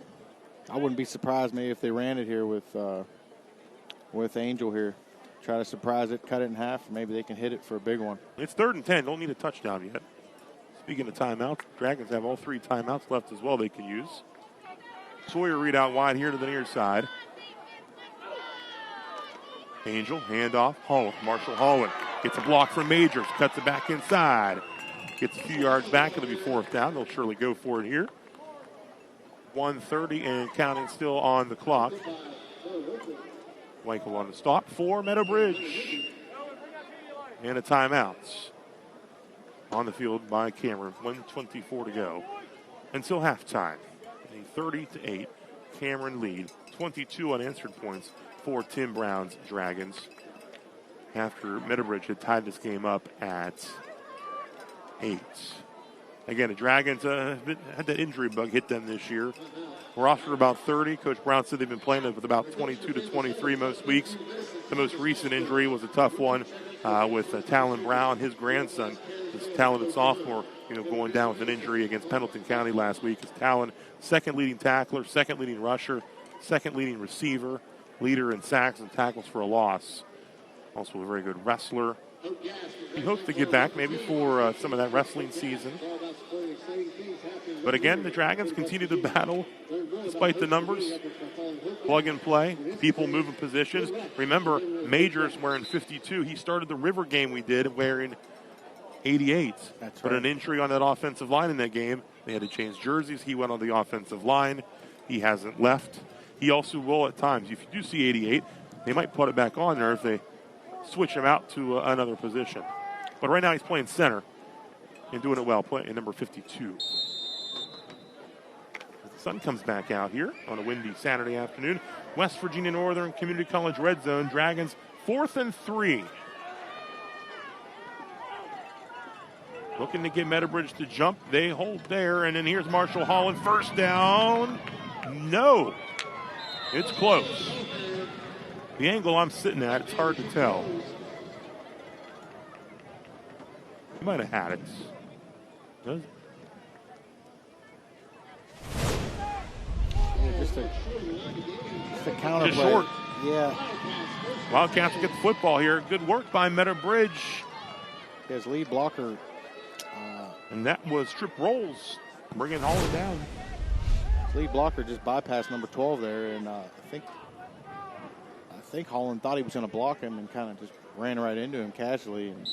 I wouldn't be surprised maybe if they ran it here with Angel here. Try to surprise it, cut it in half. Maybe they can hit it for a big one. It's 3rd and 10. Don't need a touchdown yet. Speaking of timeouts, Dragons have all 3 timeouts left as well they can use. Sawyer Reed out wide here to the near side. Angel, handoff, Holland. Marshall Holland gets a block from Majors, cuts it back inside. Gets a few yards back, it'll be 4th down. They'll surely go for it here. 1:30 and counting still on the clock. Weichel on the stop for Meadow Bridge. And a timeout on the field by Cameron. 1:24 to go until halftime. A 30-8 Cameron lead. 22 unanswered points for Tim Brown's Dragons after Meadowbridge had tied this game up at 8. Again, the Dragons had that injury bug hit them this year. We're off for about 30. Coach Brown said they've been playing with about 22 to 23 most weeks. The most recent injury was a tough one with Talon Brown, his grandson, this talented sophomore, going down with an injury against Pendleton County last week. Is Talon, 2nd leading tackler, 2nd leading rusher, 2nd leading receiver, leader in sacks and tackles for a loss. Also a very good wrestler. He hopes to get back maybe for some of that wrestling season. But again, the Dragons continue to battle despite the numbers. Plug and play, people moving positions. Remember, Majors wearing 52. He started the River game we did wearing 88. That's but right. an injury on that offensive line in that game. They had to change jerseys. He went on the offensive line. He hasn't left. He also will at times. If you do see 88, they might put it back on there if they switch him out to another position. But right now he's playing center and doing it well, playing number 52. The sun comes back out here on a windy Saturday afternoon. West Virginia Northern Community College Red Zone. Dragons 4th and 3. Looking to get Meadowbridge to jump. They hold there, and then here's Marshall Holland. 1st down. No. It's close. The angle I'm sitting at, it's hard to tell. He might have had it. Does it? Yeah, just a counter Just play. short. Yeah. Wildcats will get the football here. Good work by Meadowbridge. His lead blocker. And that was strip rolls, bringing Holland down. Lead blocker just bypassed number 12 there, and I think Holland thought he was going to block him and kind of just ran right into him casually. And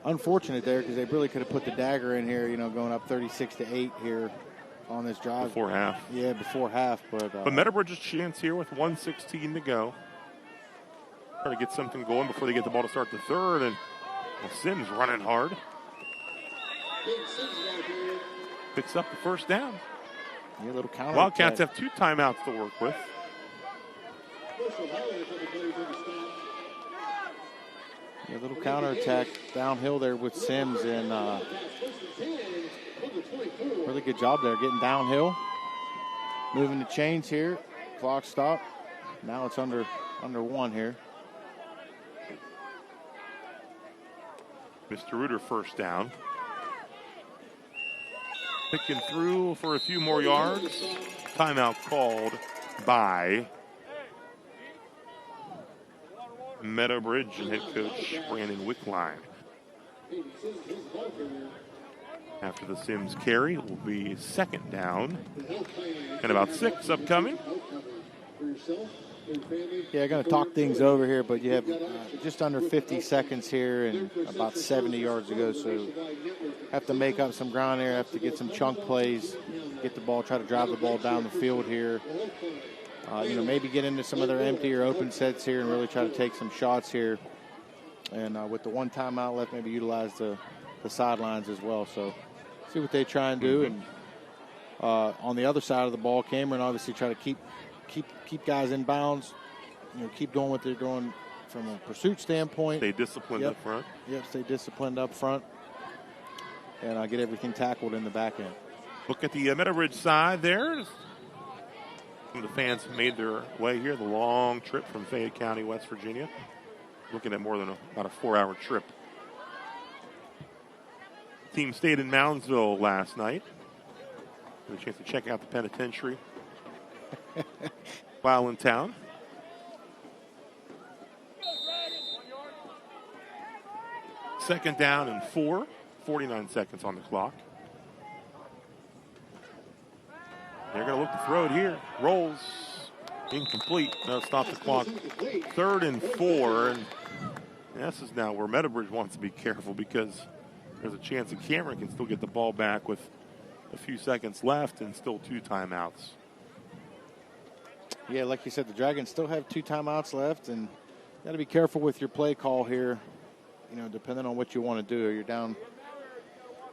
unfortunate there because they really could have put the dagger in here, going up 36-8 here on this drive. Before half. Yeah, before half. But Meadowbridge's chance here with 1:16 to go. Try to get something going before they get the ball to start the 3rd. And Sims running hard. Picks up the 1st down. Yeah, little counter. Wildcats have 2 timeouts to work with. Yeah, little counterattack downhill there with Sims, and really good job there getting downhill. Moving the chains here. Clock stop. Now it's under 1 here. Mr. Reuter first down. Picking through for a few more yards. Timeout called by Meadow Bridge and head coach Brandon Wickline. After the Sims carry, it will be second down. And about 6 upcoming. Yeah, going to talk things over here, but you have just under 50 seconds here and about 70 yards to go. So have to make up some ground here, have to get some chunk plays, get the ball, try to drive the ball down the field here. Maybe get into some of their empty or open sets here and really try to take some shots here. And with the one timeout left, maybe utilize the sidelines as well. So see what they try and do. And on the other side of the ball, Cameron obviously try to keep guys in bounds, keep doing what they're doing from a pursuit standpoint. Stay disciplined up front. Yep, stay disciplined up front. And get everything tackled in the back end. Look at the Meadowbridge side there. Some of the fans have made their way here. The long trip from Fayette County, West Virginia. Looking at more than about a 4-hour trip. Team stayed in Moundsville last night. Had a chance to check out the penitentiary while in town. Second down and 4. 49 seconds on the clock. They're going to look to throw it here. Rolls. Incomplete. No, stop the clock. 3rd and 4. And this is now where Meadowbridge wants to be careful because there's a chance that Cameron can still get the ball back with a few seconds left and still 2 timeouts. Yeah, like you said, the Dragons still have 2 timeouts left, and got to be careful with your play call here. Depending on what you want to do, you're down.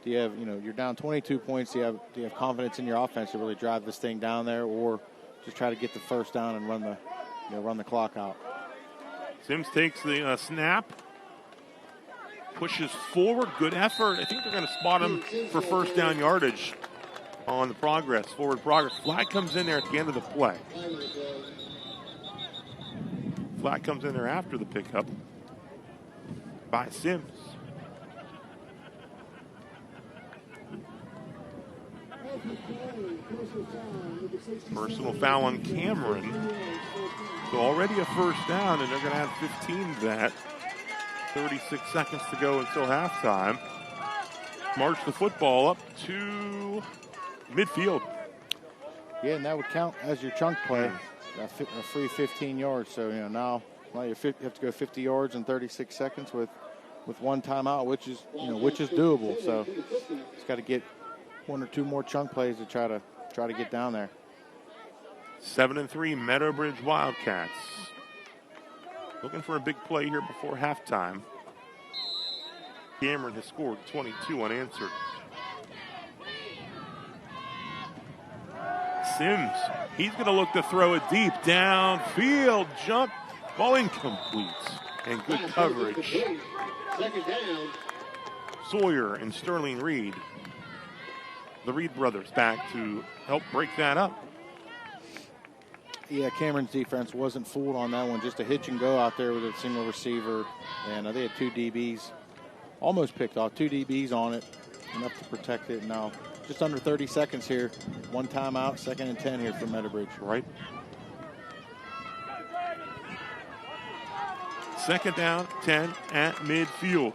You're down 22 points. Do you have confidence in your offense to really drive this thing down there, or just try to get the first down and run the clock out? Sims takes the snap, pushes forward. Good effort. I think they're going to spot him for first down yardage on the forward progress. Flag comes in there at the end of the play. Flag comes in there after the pickup by Sims. Personal foul on Cameron. So already a first down, and they're going to add 15 to that. 36 seconds to go until halftime. March the football up to midfield. Yeah, and that would count as your chunk play, a free 15 yards. So, now you have to go 50 yards in 36 seconds with 1 timeout, which is doable. So it's got to get 1 or 2 more chunk plays to try to get down there. 7-3 Meadowbridge Wildcats. Looking for a big play here before halftime. Cameron has scored 22 unanswered. Sims, he's going to look to throw it deep downfield. Jump, ball incomplete. And good coverage. Sawyer and Sterling Reed. The Reed brothers back to help break that up. Yeah, Cameron's defense wasn't fooled on that one. Just a hitch and go out there with a single receiver. And they had 2 DBs. Almost picked off 2 DBs on it. Enough to protect it. Now, just under 30 seconds here. 1 timeout, 2nd and 10 here for Meadowbridge. Right. 2nd down, 10 at midfield.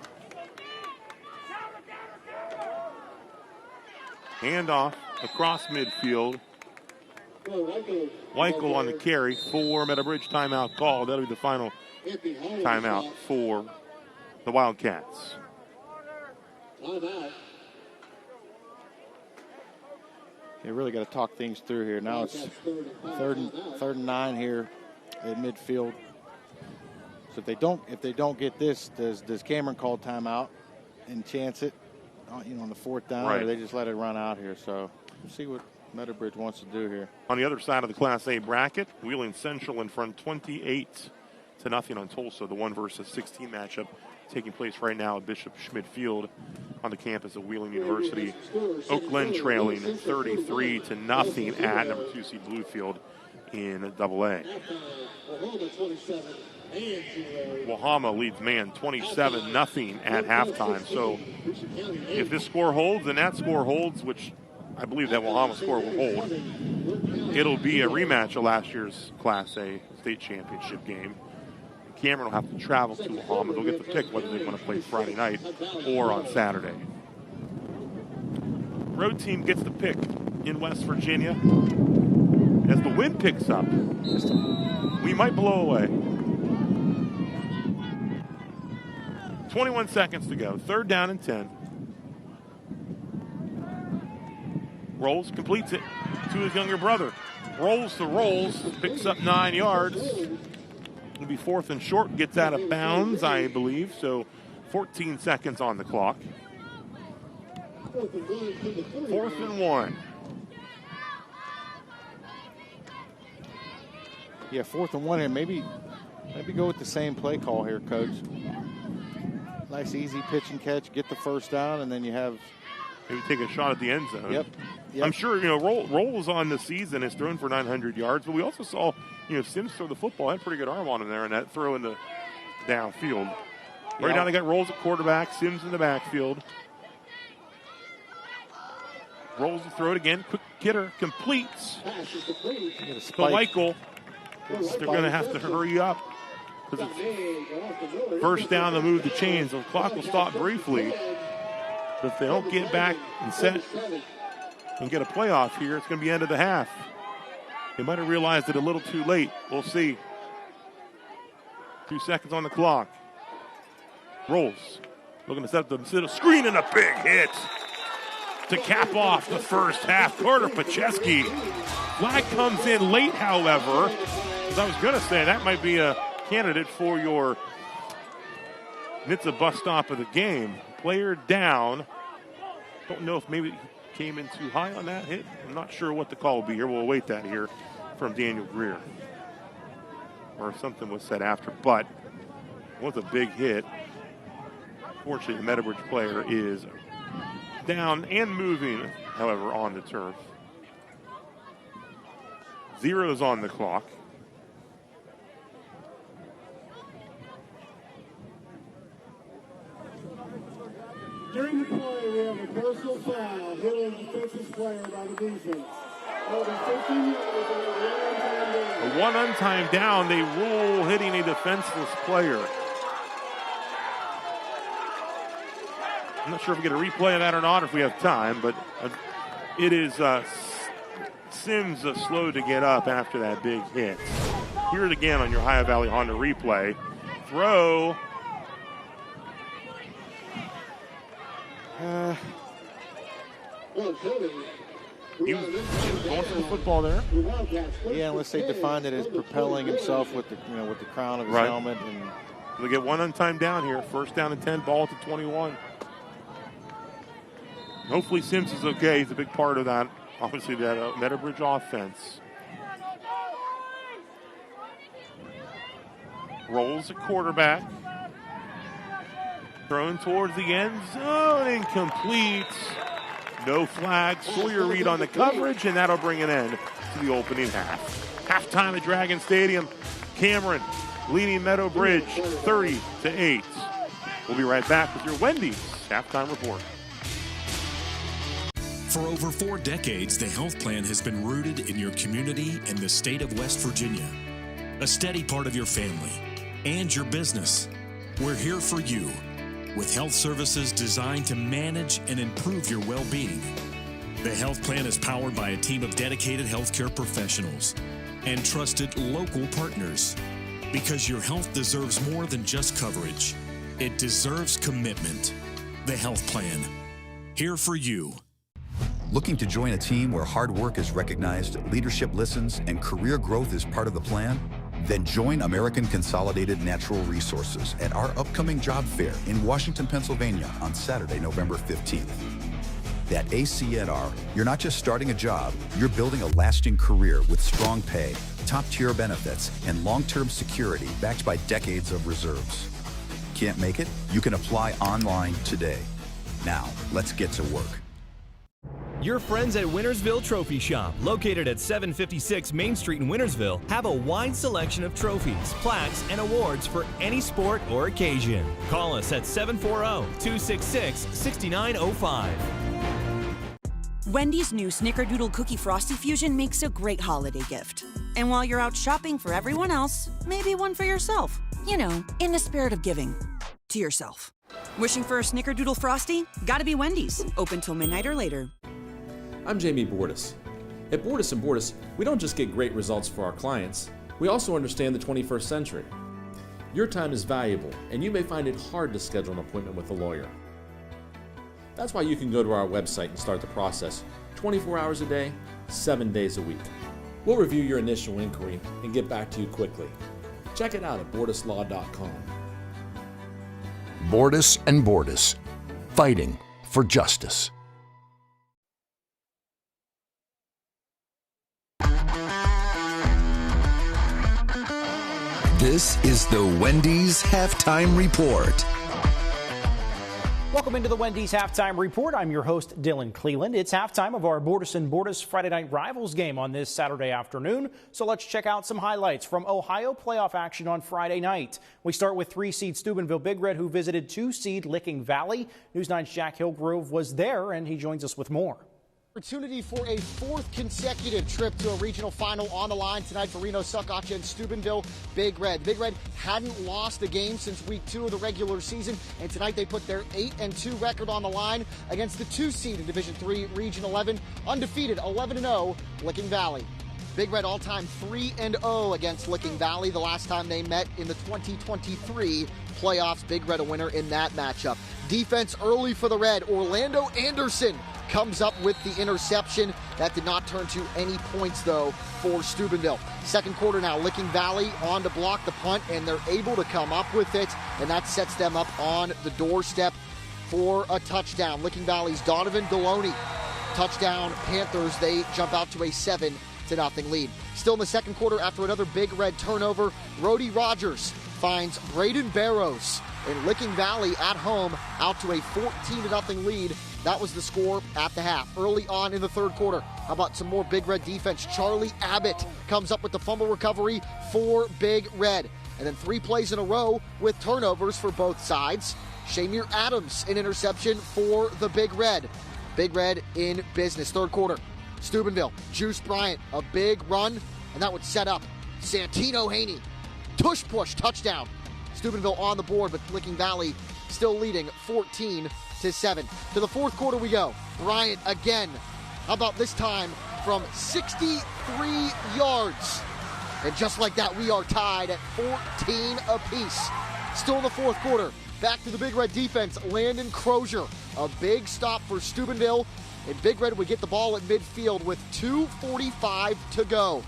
Handoff across midfield. Weichel on the carry for Meadowbridge. Timeout call. That'll be the final timeout for the Wildcats. You really got to talk things through here. Now it's third and 9 here at midfield. So if they don't get this, does Cameron call timeout and chance it, on the 4th down, right, or they just let it run out here? So we'll see what Meadowbridge wants to do here. On the other side of the Class A bracket, Wheeling Central in front 28-0 on Tulsa. The 1 versus 16 matchup taking place right now at Bishop Schmidt Field on the campus of Wheeling University. Oak Glen trailing 33-0 at number 2 seed Bluefield in AA. Wahama leads man 27-0 at halftime. So if this score holds and that score holds, which I believe that Wahama score will hold, it'll be a rematch of last year's Class A state championship game. Cameron will have to travel to Wahama. They'll get to pick whether they want to play Friday night or on Saturday. Road team gets the pick in West Virginia. As the wind picks up, we might blow away. 21 seconds to go. 3rd down and 10. Rolls, completes it to his younger brother. Rolls, picks up 9 yards. It'll be 4th and short, gets out of bounds, I believe. So 14 seconds on the clock. 4th and 1. Yeah, 4th and 1 here. Maybe go with the same play call here, Coach. Nice, easy pitch and catch, get the first down, and then you have... Maybe take a shot at the end zone. Yep. I'm sure, Rolls on the season has thrown for 900 yards, but we also saw, Sims throw the football. Had a pretty good arm on him there, and that throw in the downfield. Right now they got Rolls at quarterback, Sims in the backfield. Rolls the throw it again. Quick hitter completes. To Michael. They're going to have to hurry up because it's first down to move the chains. The clock will stop briefly. But if they don't get back and set and get a playoff here, it's going to be end of the half. They might have realized it a little too late. We'll see. 2 seconds on the clock. Rolls. Looking to set up the screen and a big hit to cap off the first half. Carter Pacheski. Flag comes in late, however. As I was going to say, that might be a candidate for your NHTSA bus stop of the game. Player down. Don't know if maybe he came in too high on that hit. I'm not sure what the call will be here. We'll await that here from Daniel Greer. Or if something was said after, but it was a big hit. Fortunately, the Meadowbridge player is down and moving, however, on the turf. 0's on the clock. During the play, we have a personal foul hit on the defensive player by the defense. Over 15 yards and a one on-time down. They rule hitting a defenseless player. I'm not sure if we get a replay of that or not, if we have time, but it is Sims slow to get up after that big hit. Hear it again on your Ohio Valley Honda replay. Throw. He was going for the football there. Yeah, unless they defined it as propelling himself with the with the crown of his helmet. And they get one on time down here. First down and 10, ball to 21. Hopefully Sims is okay. He's a big part of that, obviously, that Meadowbridge offense. Rolls at quarterback. Thrown towards the end zone, incomplete. No flag. Sawyer Reed on the coverage, and that'll bring an end to the opening half. Halftime at Dragon Stadium. Cameron leading Meadowbridge 30-8. We'll be right back with your Wendy's halftime report. For over 4 decades, the health plan has been rooted in your community and the state of West Virginia. A steady part of your family and your business. We're here for you with health services designed to manage and improve your well-being. The health plan is powered by a team of dedicated healthcare professionals and trusted local partners. Because your health deserves more than just coverage. It deserves commitment. The health plan. Here for you. Looking to join a team where hard work is recognized, leadership listens, and career growth is part of the plan? Then join American Consolidated Natural Resources at our upcoming job fair in Washington, Pennsylvania on Saturday, November 15th. At ACNR, you're not just starting a job, you're building a lasting career with strong pay, top-tier benefits, and long-term security backed by decades of reserves. Can't make it? You can apply online today. Now, let's get to work. Your friends at Wintersville Trophy Shop, located at 756 Main Street in Wintersville, have a wide selection of trophies, plaques, and awards for any sport or occasion. Call us at 740-266-6905. Wendy's new Snickerdoodle Cookie Frosty Fusion makes a great holiday gift. And while you're out shopping for everyone else, maybe one for yourself. You know, in the spirit of giving to yourself. Wishing for a Snickerdoodle Frosty? Gotta be Wendy's. Open till midnight or later. I'm Jamie Bordas. At Bordas & Bordas, we don't just get great results for our clients, we also understand the 21st century. Your time is valuable, and you may find it hard to schedule an appointment with a lawyer. That's why you can go to our website and start the process 24 hours a day, 7 days a week. We'll review your initial inquiry and get back to you quickly. Check it out at bordaslaw.com. Bordas & Bordas, fighting for justice. This is the Wendy's Halftime Report. Welcome into the Wendy's Halftime Report. I'm your host, Dylan Cleland. It's halftime of our Bordas & Bordas Friday Night Rivals game on this Saturday afternoon. So let's check out some highlights from Ohio playoff action on Friday night. We start with 3-seed Steubenville Big Red, who visited 2-seed Licking Valley. News 9's Jack Hillgrove was there, and he joins us with more. Opportunity for a fourth consecutive trip to a regional final on the line tonight for Reno Succotash and Steubenville Big Red. Big Red hadn't lost a game since week 2 of the regular season, and tonight they put their 8-2 record on the line against the 2-seed in Division III Region 11, undefeated 11-0 Licking Valley. Big Red all-time 3-0 against Licking Valley the last time they met in the 2023 playoffs. Big Red a winner in that matchup. Defense early for the Red. Orlando Anderson comes up with the interception. That did not turn to any points, though, for Steubenville. Second quarter now, Licking Valley on to block the punt, and they're able to come up with it, and that sets them up on the doorstep for a touchdown. Licking Valley's Donovan Deloney. Touchdown Panthers. They jump out to a 7-0 lead. Still in the second quarter, after another Big Red turnover, Brody Rogers finds Braden Barrows, and Licking Valley at home out to a 14-0 lead. That was the score at the half. Early on in the third quarter, how about some more Big Red defense? Charlie Abbott comes up with the fumble recovery for Big Red. And then 3 plays in a row with turnovers for both sides. Shamir Adams, an interception for the Big Red. Big Red in business. Third quarter, Steubenville, Juice Bryant, a big run, and that would set up Santino Haney. Tush push, touchdown. Steubenville on the board, but Licking Valley still leading 14-7. To the fourth quarter we go. Bryant again. How about this time from 63 yards? And just like that, we are tied at 14 apiece. Still in the fourth quarter. Back to the Big Red defense. Landon Crozier. A big stop for Steubenville. And Big Red would get the ball at midfield with 2:45 to go.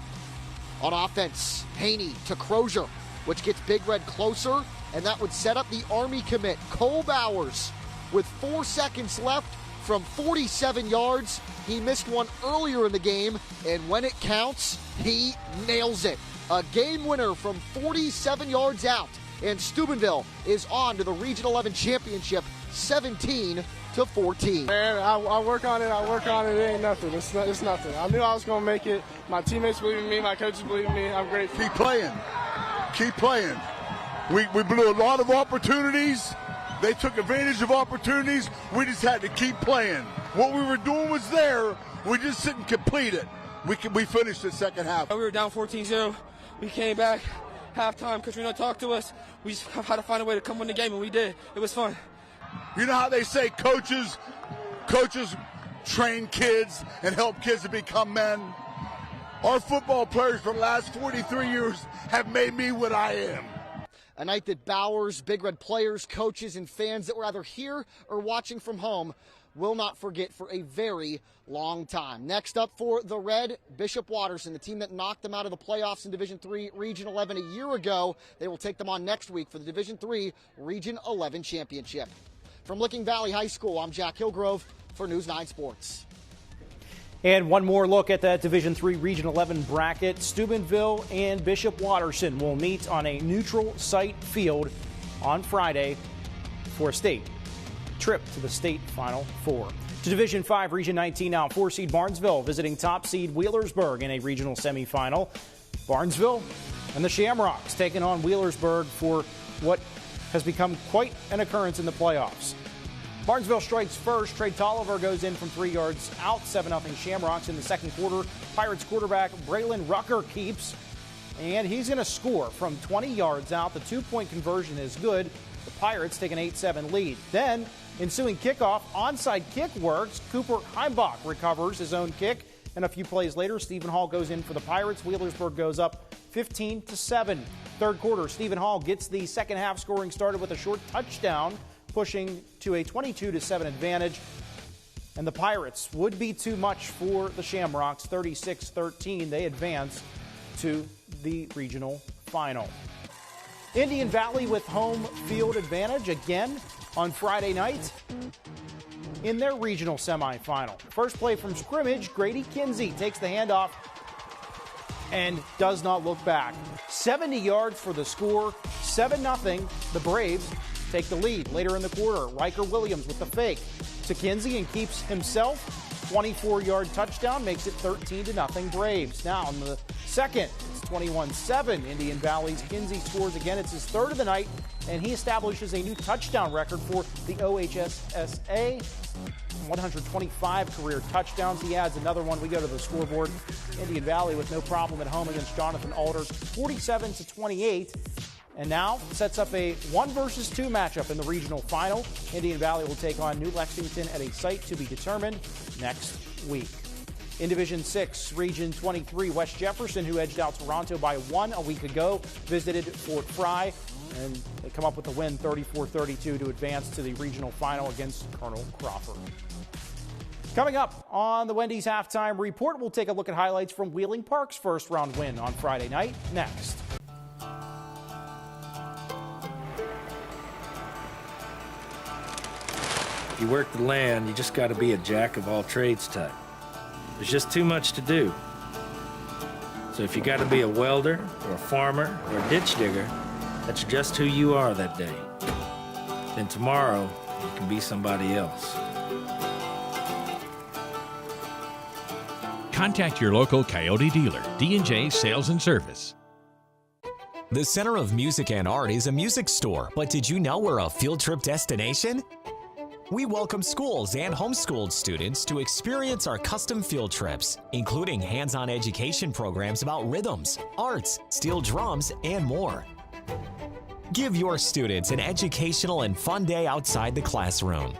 On offense, Haney to Crozier, which gets Big Red closer, and that would set up the Army commit, Cole Bowers, with 4 seconds left from 47 yards. He missed one earlier in the game, and when it counts, he nails it. A game winner from 47 yards out, and Steubenville is on to the Region 11 championship, 17-14. Man, I work on it. It ain't nothing. It's nothing. I knew I was going to make it. My teammates believe in me. My coaches believe in me. I'm grateful. Keep playing. We blew a lot of opportunities. They took advantage of opportunities. We just had to keep playing. What we were doing was there. We just didn't complete it. We finished the second half. We were down 14-0. We came back halftime. Coach Reno talked to us. We just had to find a way to come win the game, and we did. It was fun. You know how they say coaches train kids and help kids to become men? Our football players for the last 43 years have made me what I am. A night that Bowers, Big Red players, coaches, and fans that were either here or watching from home will not forget for a very long time. Next up for the Red, Bishop Watterson, the team that knocked them out of the playoffs in Division III Region 11 a year ago. They will take them on next week for the Division III Region 11 championship. From Licking Valley High School, I'm Jack Hillgrove for News 9 Sports. And one more look at that Division III Region 11 bracket. Steubenville and Bishop Watterson will meet on a neutral site field on Friday for a state trip to the state Final Four. To Division 5, Region 19 now. 4-seed Barnesville visiting top seed Wheelersburg in a regional semifinal. Barnesville and the Shamrocks taking on Wheelersburg for what has become quite an occurrence in the playoffs. Barnesville strikes first. Trey Tolliver goes in from 3 yards out. 7-0 Shamrocks in the second quarter. Pirates quarterback Braylon Rucker keeps, and he's going to score from 20 yards out. The 2-point conversion is good. The Pirates take an 8-7 lead. Then, ensuing kickoff, onside kick works. Cooper Heimbach recovers his own kick, and a few plays later, Stephen Hall goes in for the Pirates. Wheelersburg goes up 15-7. Third quarter, Stephen Hall gets the second half scoring started with a short touchdown, pushing to a 22-7 advantage. And the Pirates would be too much for the Shamrocks, 36-13. They advance to the regional final. Indian Valley with home field advantage again on Friday night in their regional semifinal. First play from scrimmage, Grady Kinsey takes the handoff and does not look back. 70 yards for the score, 7-0. The Braves take the lead. Later in the quarter, Riker Williams with the fake to Kinsey and keeps himself. 24-yard touchdown makes it 13-0 Braves. Now in the second, it's 21-7 Indian Valley's Kinsey scores again. It's his third of the night, and he establishes a new touchdown record for the OHSSA. 125 career touchdowns. He adds another one. We go to the scoreboard. Indian Valley with no problem at home against Jonathan Alders, 47-28. And now sets up a 1 versus 2 matchup in the regional final. Indian Valley will take on New Lexington at a site to be determined next week. In Division 6, Region 23, West Jefferson, who edged out Toronto by 1 a week ago, visited Fort Fry, and they come up with a win 34-32 to advance to the regional final against Colonel Crawford. Coming up on the Wendy's Halftime Report, we'll take a look at highlights from Wheeling Park's first round win on Friday night next. You work the land, you just got to be a jack of all trades type. There's just too much to do. So if you got to be a welder or a farmer or a ditch digger, that's just who you are that day. Then tomorrow, you can be somebody else. Contact your local Coyote dealer, D&J Sales and Service. The Center of Music and Art is a music store, but did you know we're a field trip destination? We welcome schools and homeschooled students to experience our custom field trips, including hands-on education programs about rhythms, arts, steel drums, and more. Give your students an educational and fun day outside the classroom.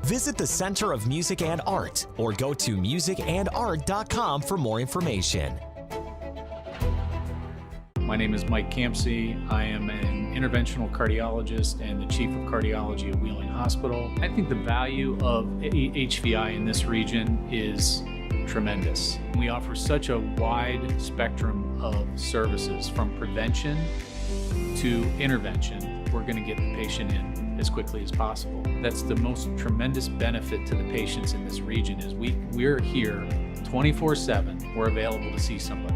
Visit the Center of Music and Art or go to musicandart.com for more information. My name is Mike Campsey. I am an interventional cardiologist and the chief of cardiology at Wheeling Hospital. I think the value of HVI in this region is tremendous. We offer such a wide spectrum of services from prevention to intervention. We're going to get the patient in as quickly as possible. That's the most tremendous benefit to the patients in this region is we're here 24/7. We're available to see somebody.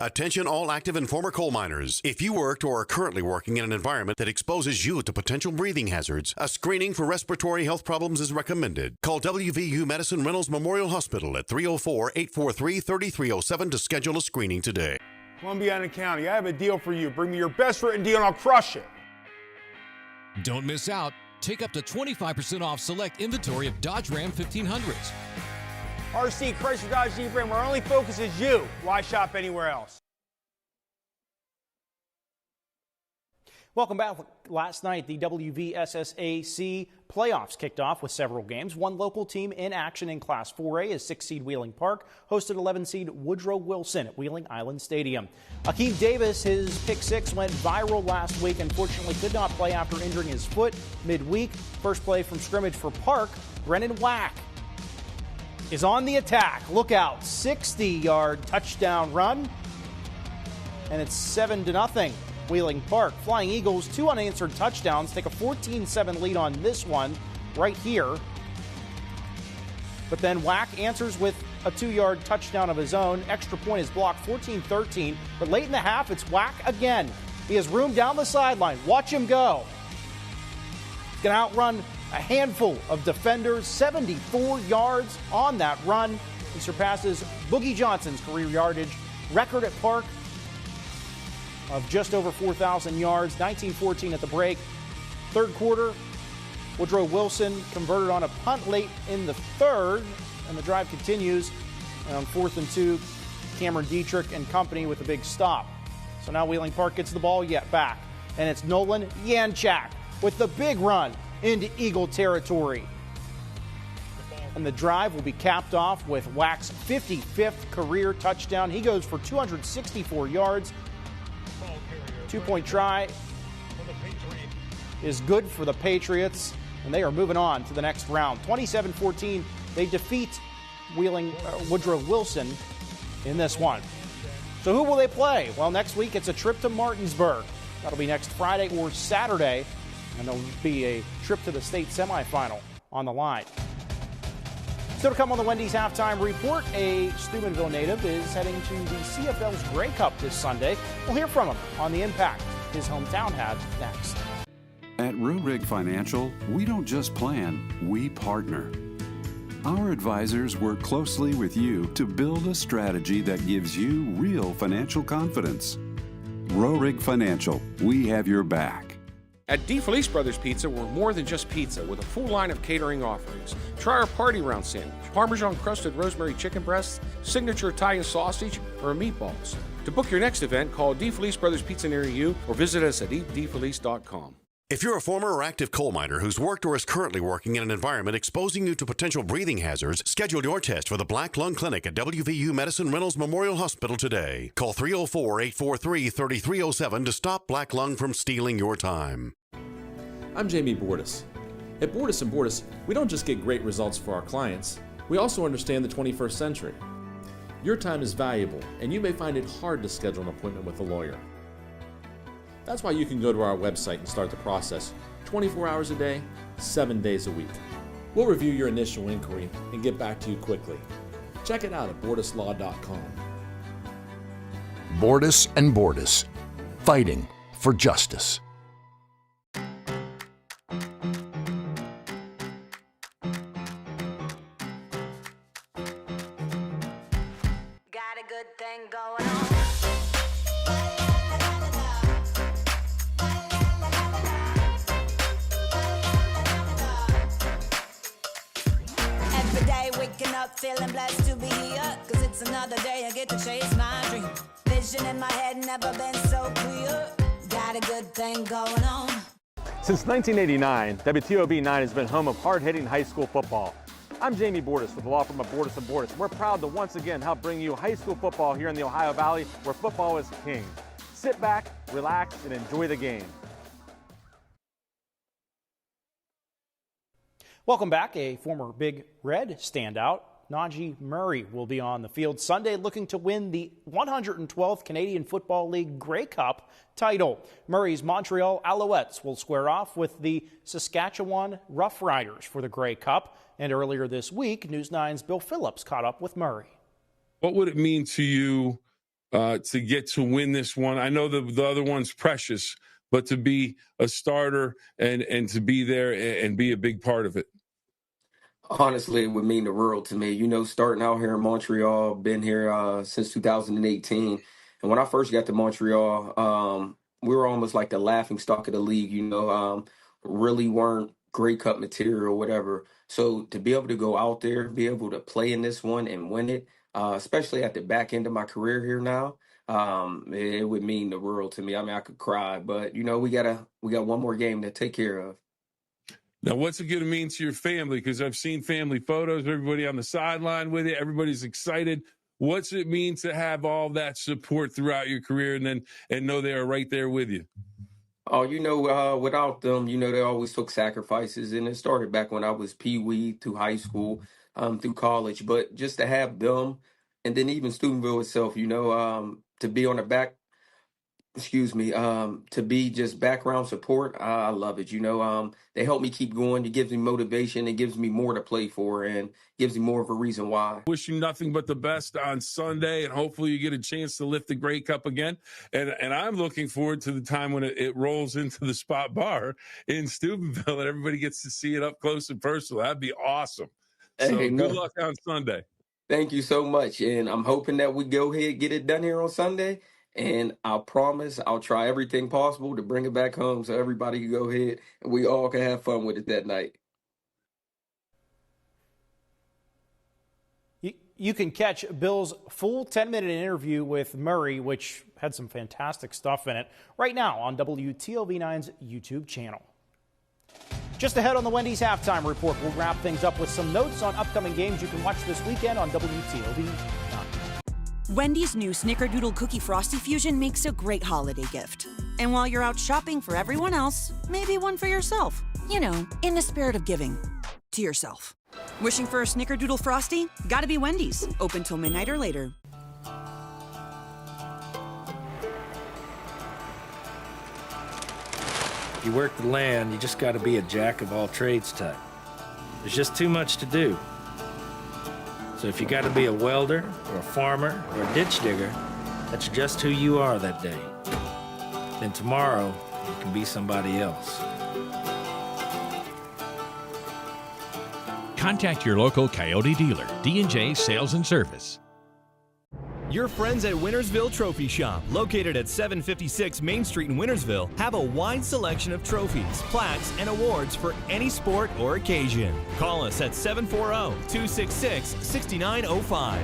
Attention all active and former coal miners. If you worked or are currently working in an environment that exposes you to potential breathing hazards, a screening for respiratory health problems is recommended. Call WVU Medicine Reynolds Memorial Hospital at 304-843-3307 to schedule a screening today. Columbiana County, I have a deal for you. Bring me your best written deal and I'll crush it. Don't miss out. Take up to 25% off select inventory of Dodge Ram 1500s. RC Chrysler Dodge Jeep Ram, our only focus is you. Why shop anywhere else? Welcome back. Last night, the WVSSAC playoffs kicked off with several games. One local team in action in Class 4A is 6-seed Wheeling Park, hosted 11-seed Woodrow Wilson at Wheeling Island Stadium. Akeem Davis, his pick six went viral last week. Unfortunately, could not play after injuring his foot midweek. First play from scrimmage for Park, Brennan Wack is on the attack. Look out, 60-yard touchdown run, and it's 7-0. Wheeling Park. Flying Eagles, 2 unanswered touchdowns, take a 14-7 lead on this one right here. But then Wack answers with a 2-yard touchdown of his own. Extra point is blocked, 14-13. But late in the half, it's Wack again. He has room down the sideline. Watch him go. He's going to outrun a handful of defenders, 74 yards on that run. He surpasses Boogie Johnson's career yardage record at Park of just over 4,000 yards, 19-14 at the break. Third quarter, Woodrow Wilson converted on a punt late in the third, and the drive continues. And on 4th and 2, Cameron Dietrich and company with a big stop. So now Wheeling Park gets the ball yet back, and it's Nolan Yanchak with the big run into Eagle territory. And the drive will be capped off with Wack's 55th career touchdown. He goes for 264 yards. 2-point try is good for the Patriots, and they are moving on to the next round. 27-14, they defeat Woodrow Wilson in this one. So who will they play? Well, next week it's a trip to Martinsburg. That'll be next Friday or Saturday, and there'll be a trip to the state semifinal on the line. Still to come on the Wendy's Halftime Report, a Steubenville native is heading to the CFL's Grey Cup this Sunday. We'll hear from him on the impact his hometown had next. At Rurig Financial, we don't just plan, we partner. Our advisors work closely with you to build a strategy that gives you real financial confidence. Rurig Financial, we have your back. At DeFelice Brothers Pizza, we're more than just pizza with a full line of catering offerings. Try our party round sandwich, Parmesan crusted rosemary chicken breasts, signature Italian sausage, or meatballs. To book your next event, call DeFelice Brothers Pizza near you or visit us at eatdefelice.com. If you're a former or active coal miner who's worked or is currently working in an environment exposing you to potential breathing hazards, schedule your test for the Black Lung Clinic at WVU Medicine Reynolds Memorial Hospital today. Call 304-843-3307 to stop black lung from stealing your time. I'm Jamie Bordas. At Bordas & Bordas, we don't just get great results for our clients, we also understand the 21st century. Your time is valuable, and you may find it hard to schedule an appointment with a lawyer. That's why you can go to our website and start the process 24 hours a day, 7 days a week. We'll review your initial inquiry and get back to you quickly. Check it out at bordaslaw.com. Bordas and Bordas, fighting for justice. Feeling blessed to be here, cause it's another day I get to chase my dream. Vision in my head never been so clear. Got a good thing going on. Since 1989, WTOB 9 has been home of hard-hitting high school football. I'm Jamie Bordas with the law firm of Bordas & Bordas. We're proud to once again help bring you high school football here in the Ohio Valley, where football is king. Sit back, relax, and enjoy the game. Welcome back. A former Big Red standout, Najee Murray, will be on the field Sunday looking to win the 112th Canadian Football League Grey Cup title. Murray's Montreal Alouettes will square off with the Saskatchewan Roughriders for the Grey Cup. And earlier this week, News 9's Bill Phillips caught up with Murray. What would it mean to you to get to win this one? I know the other one's precious, but to be a starter and to be there and be a big part of it. Honestly, it would mean the world to me. You know, starting out here in Montreal, been here since 2018. And when I first got to Montreal, we were almost like the laughing stock of the league, you know, really weren't Grey Cup material or whatever. So to be able to go out there, be able to play in this one and win it, especially at the back end of my career here now, it would mean the world to me. I mean, I could cry, but, you know, we got one more game to take care of. Now, what's it going to mean to your family? Because I've seen family photos, everybody on the sideline with you. Everybody's excited. What's it mean to have all that support throughout your career and know they are right there with you? Oh, you know, without them, you know, they always took sacrifices. And it started back when I was Pee-wee through high school, through college. But just to have them and then even Steubenville itself, you know, to be on the back to be just background support. I love it. They help me keep going. It gives me motivation. It gives me more to play for and gives me more of a reason why. Wish you nothing but the best on Sunday, and hopefully you get a chance to lift the Grey Cup again. And I'm looking forward to the time when it rolls into the Spot Bar in Steubenville and everybody gets to see it up close and personal. That'd be awesome. So good luck on Sunday. Thank you so much. And I'm hoping that we go ahead, get it done here on Sunday. And I promise I'll try everything possible to bring it back home so everybody can go ahead and we all can have fun with it that night. You can catch Bill's full 10-minute interview with Murray, which had some fantastic stuff in it, right now on WTOV9's YouTube channel. Just ahead on the Wendy's halftime report, we'll wrap things up with some notes on upcoming games you can watch this weekend on WTOV9. Wendy's new Snickerdoodle Cookie Frosty Fusion makes a great holiday gift. And while you're out shopping for everyone else, maybe one for yourself. You know, in the spirit of giving to yourself. Wishing for a Snickerdoodle Frosty? Gotta be Wendy's. Open till midnight or later. If you work the land, you just got to be a jack of all trades type. There's just too much to do. So if you got to be a welder or a farmer or a ditch digger, that's just who you are that day. Then tomorrow, you can be somebody else. Contact your local Coyote dealer, D&J Sales and Service. Your friends at Wintersville Trophy Shop, located at 756 Main Street in Wintersville, have a wide selection of trophies, plaques, and awards for any sport or occasion. Call us at 740-266-6905.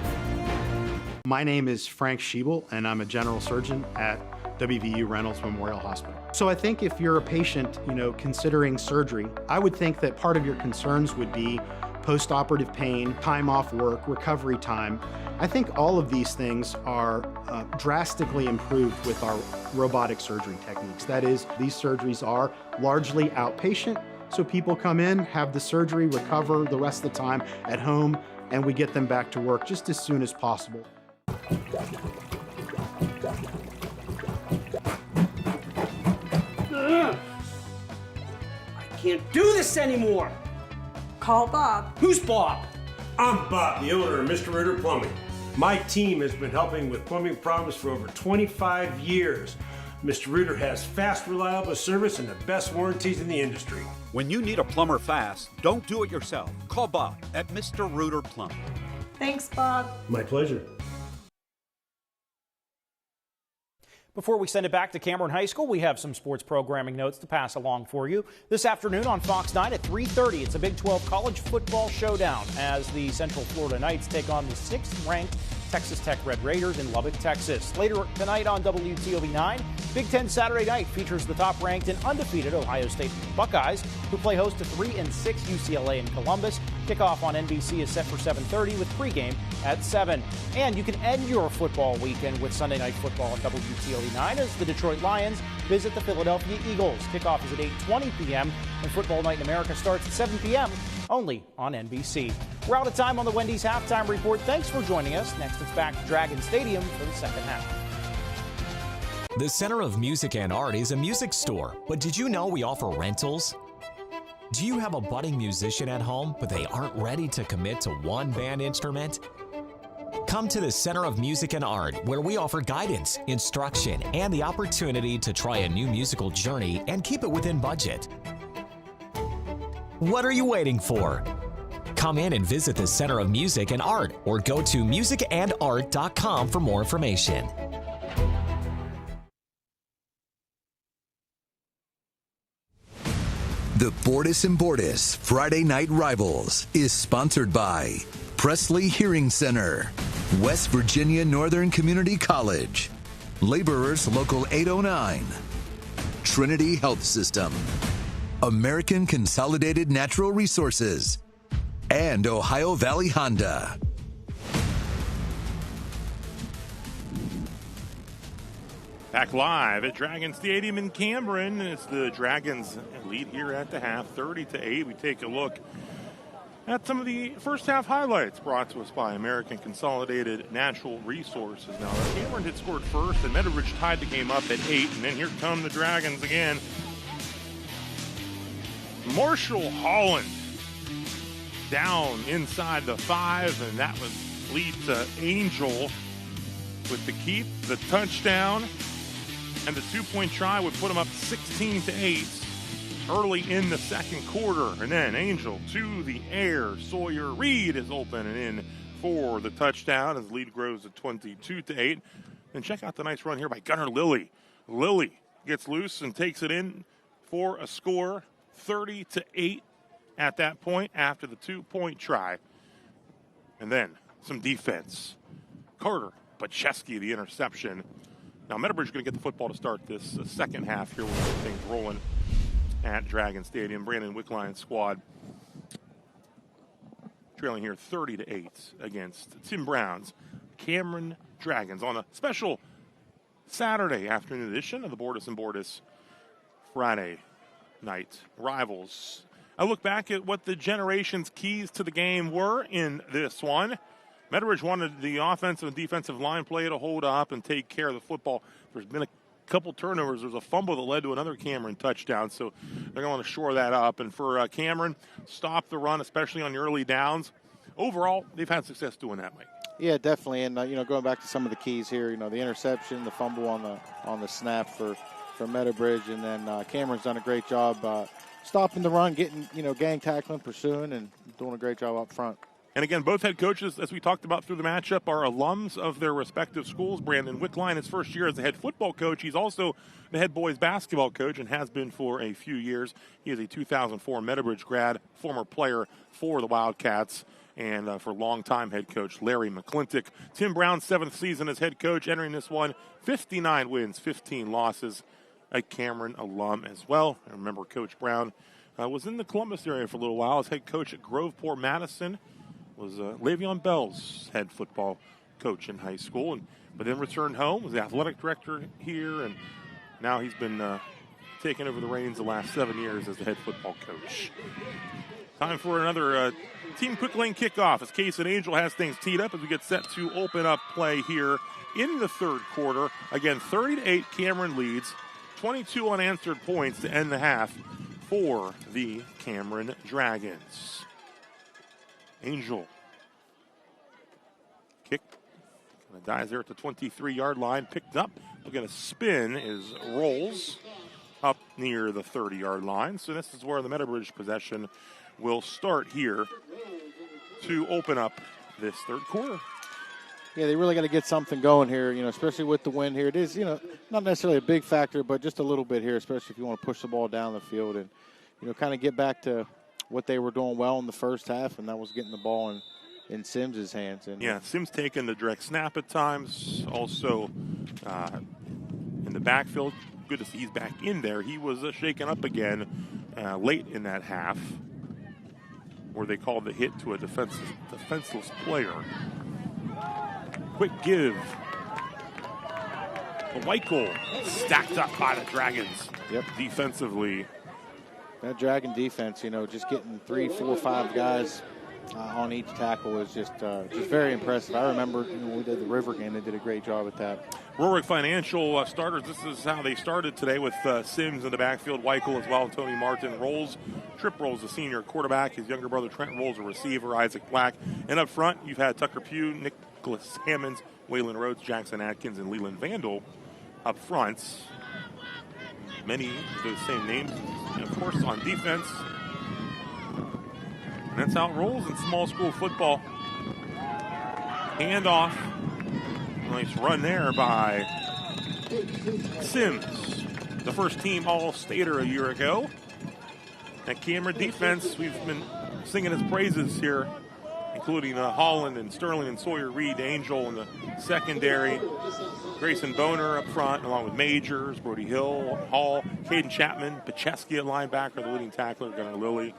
My name is Frank Schiebel, and I'm a general surgeon at WVU Reynolds Memorial Hospital. So I think if you're a patient, considering surgery, I would think that part of your concerns would be post-operative pain, time off work, recovery time. I think all of these things are drastically improved with our robotic surgery techniques. That is, these surgeries are largely outpatient, so people come in, have the surgery, recover the rest of the time at home, and we get them back to work just as soon as possible. I can't do this anymore. Call Bob. Who's Bob? I'm Bob, the owner of Mr. Reuter Plumbing. My team has been helping with plumbing problems for over 25 years. Mr. Reuter has fast, reliable service and the best warranties in the industry. When you need a plumber fast, don't do it yourself. Call Bob at Mr. Reuter Plumbing. Thanks, Bob. My pleasure. Before we send it back to Cameron High School, we have some sports programming notes to pass along for you. This afternoon on Fox 9 at 3:30, it's a Big 12 college football showdown as the Central Florida Knights take on the 6th-ranked Texas Tech Red Raiders in Lubbock, Texas. Later tonight on WTOV9, Big Ten Saturday Night features the top-ranked and undefeated Ohio State Buckeyes, who play host to 3-6 UCLA in Columbus. Kickoff on NBC is set for 7:30 with pregame at 7. And you can end your football weekend with Sunday Night Football on WTOV9 as the Detroit Lions visit the Philadelphia Eagles. Kickoff is at 8:20 p.m. and Football Night in America starts at 7 p.m. only on NBC. We're out of time on the Wendy's halftime report. Thanks for joining us. Next, it's back to Dragon Stadium for the second half. The Center of Music and Art is a music store, but did you know we offer rentals? Do you have a budding musician at home, but they aren't ready to commit to one band instrument? Come to the Center of Music and Art, where we offer guidance, instruction, and the opportunity to try a new musical journey and keep it within budget. What are you waiting for? Come in and visit the Center of Music and Art, or go to musicandart.com for more information. The Bordas and Bordas Friday Night Rivals is sponsored by Presley Hearing Center, West Virginia Northern Community College, Laborers Local 809, Trinity Health System, American Consolidated Natural Resources, and Ohio Valley Honda. Back live at Dragon Stadium in Cameron. It's the Dragons lead here at the half, 30-8. We take a look at some of the first half highlights brought to us by American Consolidated Natural Resources. Now, Cameron had scored first, and Meadowbridge tied the game up at 8, and then here come the Dragons again. Marshall Holland down inside the 5, and that was lead to Angel with the keep, the touchdown, and the 2-point try would put them up 16-8 early in the second quarter. And then Angel to the air. Sawyer Reed is open and in for the touchdown as the lead grows to 22-8. And check out the nice run here by Gunnar Lilly. Lilly gets loose and takes it in for a score, 30-8 at that point after the 2-point try. And then some defense. Carter Pacheski, the interception. Now, Meadowbridge is going to get the football to start this second half here with things rolling at Dragon Stadium. Brandon Wickline's squad trailing here 30-8 against Tim Brown's Cameron Dragons on a special Saturday afternoon edition of the Bordas and Bordas Friday Night Rivals. I look back at what the generation's keys to the game were in this one. Meadowbridge wanted the offensive and defensive line play to hold up and take care of the football. There's been a couple turnovers. There's a fumble that led to another Cameron touchdown, so they're going to want to shore that up. And for Cameron, stop the run, especially on the early downs. Overall, they've had success doing that, Mike. Yeah, definitely. And going back to some of the keys here, the interception, the fumble on the snap for Meadowbridge, and then Cameron's done a great job stopping the run, getting gang tackling, pursuing, and doing a great job up front. And again, both head coaches, as we talked about through the matchup, are alums of their respective schools. Brandon Wickline, his first year as the head football coach. He's also the head boys basketball coach and has been for a few years. He is a 2004 Meadowbridge grad, former player for the Wildcats, and for longtime head coach Larry McClintock. Tim Brown's 7th season as head coach, entering this one, 59 wins, 15 losses. A Cameron alum as well. I remember Coach Brown was in the Columbus area for a little while as head coach at Groveport Madison. Was Le'Veon Bell's head football coach in high school, but then returned home, was the athletic director here, and now he's been taking over the reins the last 7 years as the head football coach. Time for another Team Quick Lane kickoff as Case and Angel has things teed up as we get set to open up play here in the third quarter. Again, 30-8 Cameron leads, 22 unanswered points to end the half for the Cameron Dragons. Angel. Kick. Kind of dies there at the 23-yard line. Picked up. Looking to spin is rolls up near the 30-yard line. So this is where the Meadowbridge possession will start here to open up this third quarter. Yeah, they really got to get something going here, especially with the wind here. It is, not necessarily a big factor, but just a little bit here, especially if you want to push the ball down the field and, kind of get back to what they were doing well in the first half, and that was getting the ball in Sims's hands. And yeah, Sims taking the direct snap at times. Also in the backfield, good to see he's back in there. He was shaken up again late in that half where they called the hit to a defenseless player. Quick give. The white goal stacked up by the Dragons. Yep. Defensively. That Dragon defense, just getting 3, 4, 5 guys on each tackle is just very impressive. I remember when we did the River game, they did a great job at that. Rorick Financial starters, this is how they started today with Sims in the backfield, Weichel as well, and Tony Martin. Rolls, Trip Rolls, the senior quarterback. His younger brother Trent Rolls, a receiver, Isaac Black. And up front, you've had Tucker Pugh, Nicholas Hammonds, Waylon Rhodes, Jackson Atkins, and Leland Vandal up front. Many of those same names, and of course, on defense. And that's how it rolls in small school football. Handoff. Nice run there by Sims, the first team All-Stater a year ago. That Cameron defense, we've been singing his praises here, including Holland and Sterling and Sawyer Reed, Angel in the secondary. Grayson Boner up front, along with Majors, Brody Hill, Hall, Caden Chapman, Pacheski at linebacker, the leading tackler, Gunnar Lilly.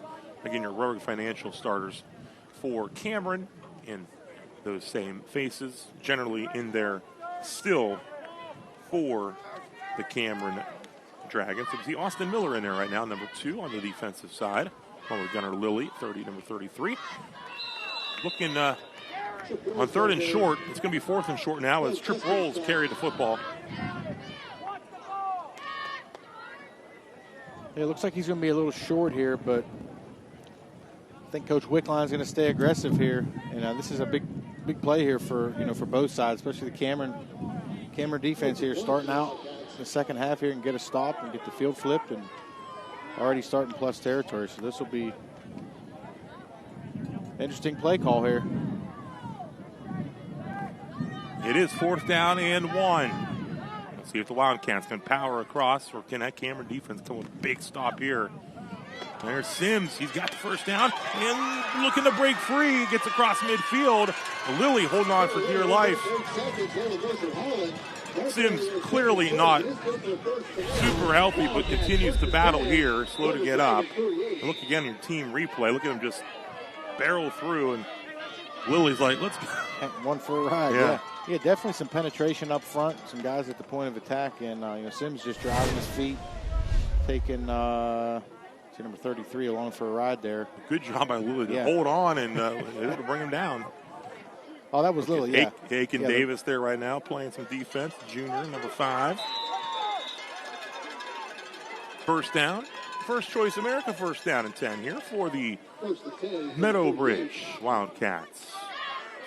Again, your Rorick Financial starters for Cameron in those same faces, generally in there still for the Cameron Dragons. You can see Austin Miller in there right now, number 2 on the defensive side. Former gunner Lilly, number 33. Looking on 3rd and short. It's going to be 4th and short now as Trip Rolls carry the football. It looks like he's going to be a little short here, but I think Coach Wickline's going to stay aggressive here. And this is a big play here for both sides, especially the Cameron defense here, starting out the second half here and get a stop and get the field flipped and already starting plus territory. So this will be interesting play call here. It is 4th down and 1. Let's see if the Wildcats can power across, or can that Cameron defense come with a big stop here. There's Sims. He's got the first down and looking to break free. Gets across midfield. Lilly holding on for dear life. Sims clearly not super healthy, but continues to battle here. Slow to get up. And look again at your team replay. Look at him just barrel through, and Lilly's like, let's go. One for a ride, yeah. Definitely some penetration up front, some guys at the point of attack, and Sims just driving his feet, taking number 33 along for a ride there. Good job by Lilly to hold on and to bring him down. Oh, that was Lilly, yeah. Aiken Davis there right now playing some defense. Junior, number 5. First down. First Choice America first down and 10 here for the Meadow Bridge Wildcats.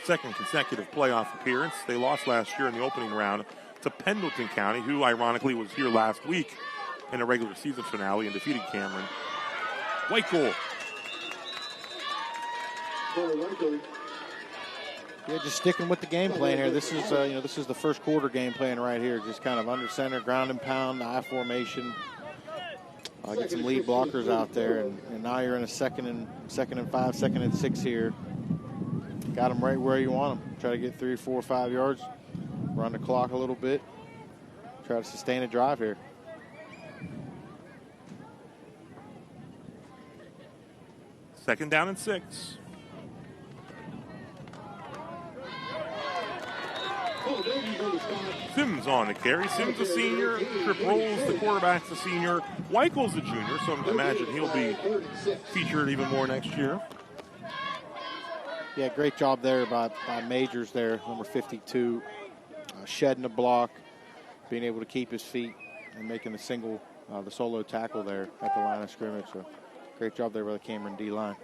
Second consecutive playoff appearance. They lost last year in the opening round to Pendleton County, who ironically was here last week in a regular season finale and defeated Cameron. White goal. Yeah, just sticking with the game plan here. This is the first quarter game plan right here. Just kind of under center, ground and pound, I formation. Get some lead blockers out there, and now you're in a second and 5, 2nd and 6 here. Got them right where you want them. Try to get 3, 4, 5 yards, run the clock a little bit, try to sustain a drive here. Second down and 6. Sims on the carry. Sims a senior. Trip Rolls, the quarterback's a senior. Weichel's a junior, so I imagine he'll be featured even more next year. Yeah, great job there by Majors there, number 52, shedding the block, being able to keep his feet and making the solo tackle there at the line of scrimmage. So great job there by the Cameron D-line.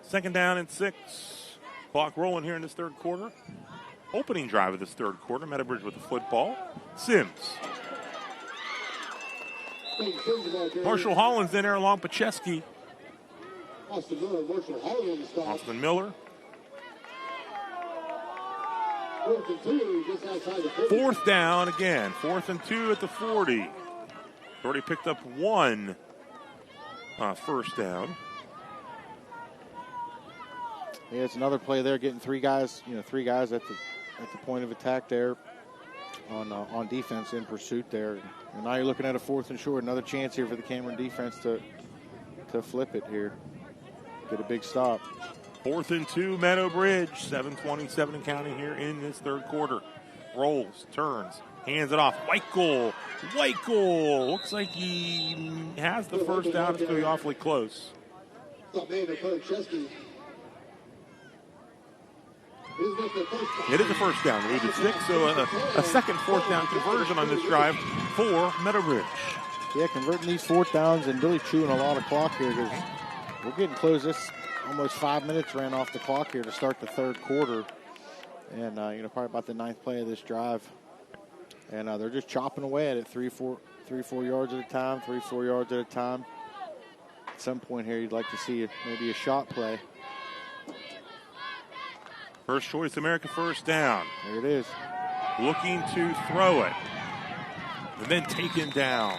Second down and 6. Clock rolling here in this third quarter. Opening drive of this third quarter. Meadowbridge with the football. Sims. Marshall Hollins in there along Pacheski. Austin Miller. 4th down again. 4th and 2 at the 40. Already picked up 1 first down. Yeah, it's another play there, getting 3 guys at the point of attack there on defense in pursuit there. And now you're looking at a 4th and short, another chance here for the Cameron defense to flip it here, get a big stop. 4th and 2, Meadow Bridge, 7:27 and counting here in this third quarter. Rolls, turns, hands it off. White goal. Looks like he has the first down. It's going to be awfully close. It is a first down, 8-6, so a second 4th down conversion on this drive for Meadowbridge. Yeah, converting these 4th downs and really chewing a lot of clock here because we're getting close. This almost 5 minutes ran off the clock here to start the third quarter, and probably about the 9th play of this drive. And they're just chopping away at it, 3, 4 yards at a time, 3, 4 yards at a time. At some point here, you'd like to see maybe a shot play. First Choice America first down. There it is. Looking to throw it. And then taken down.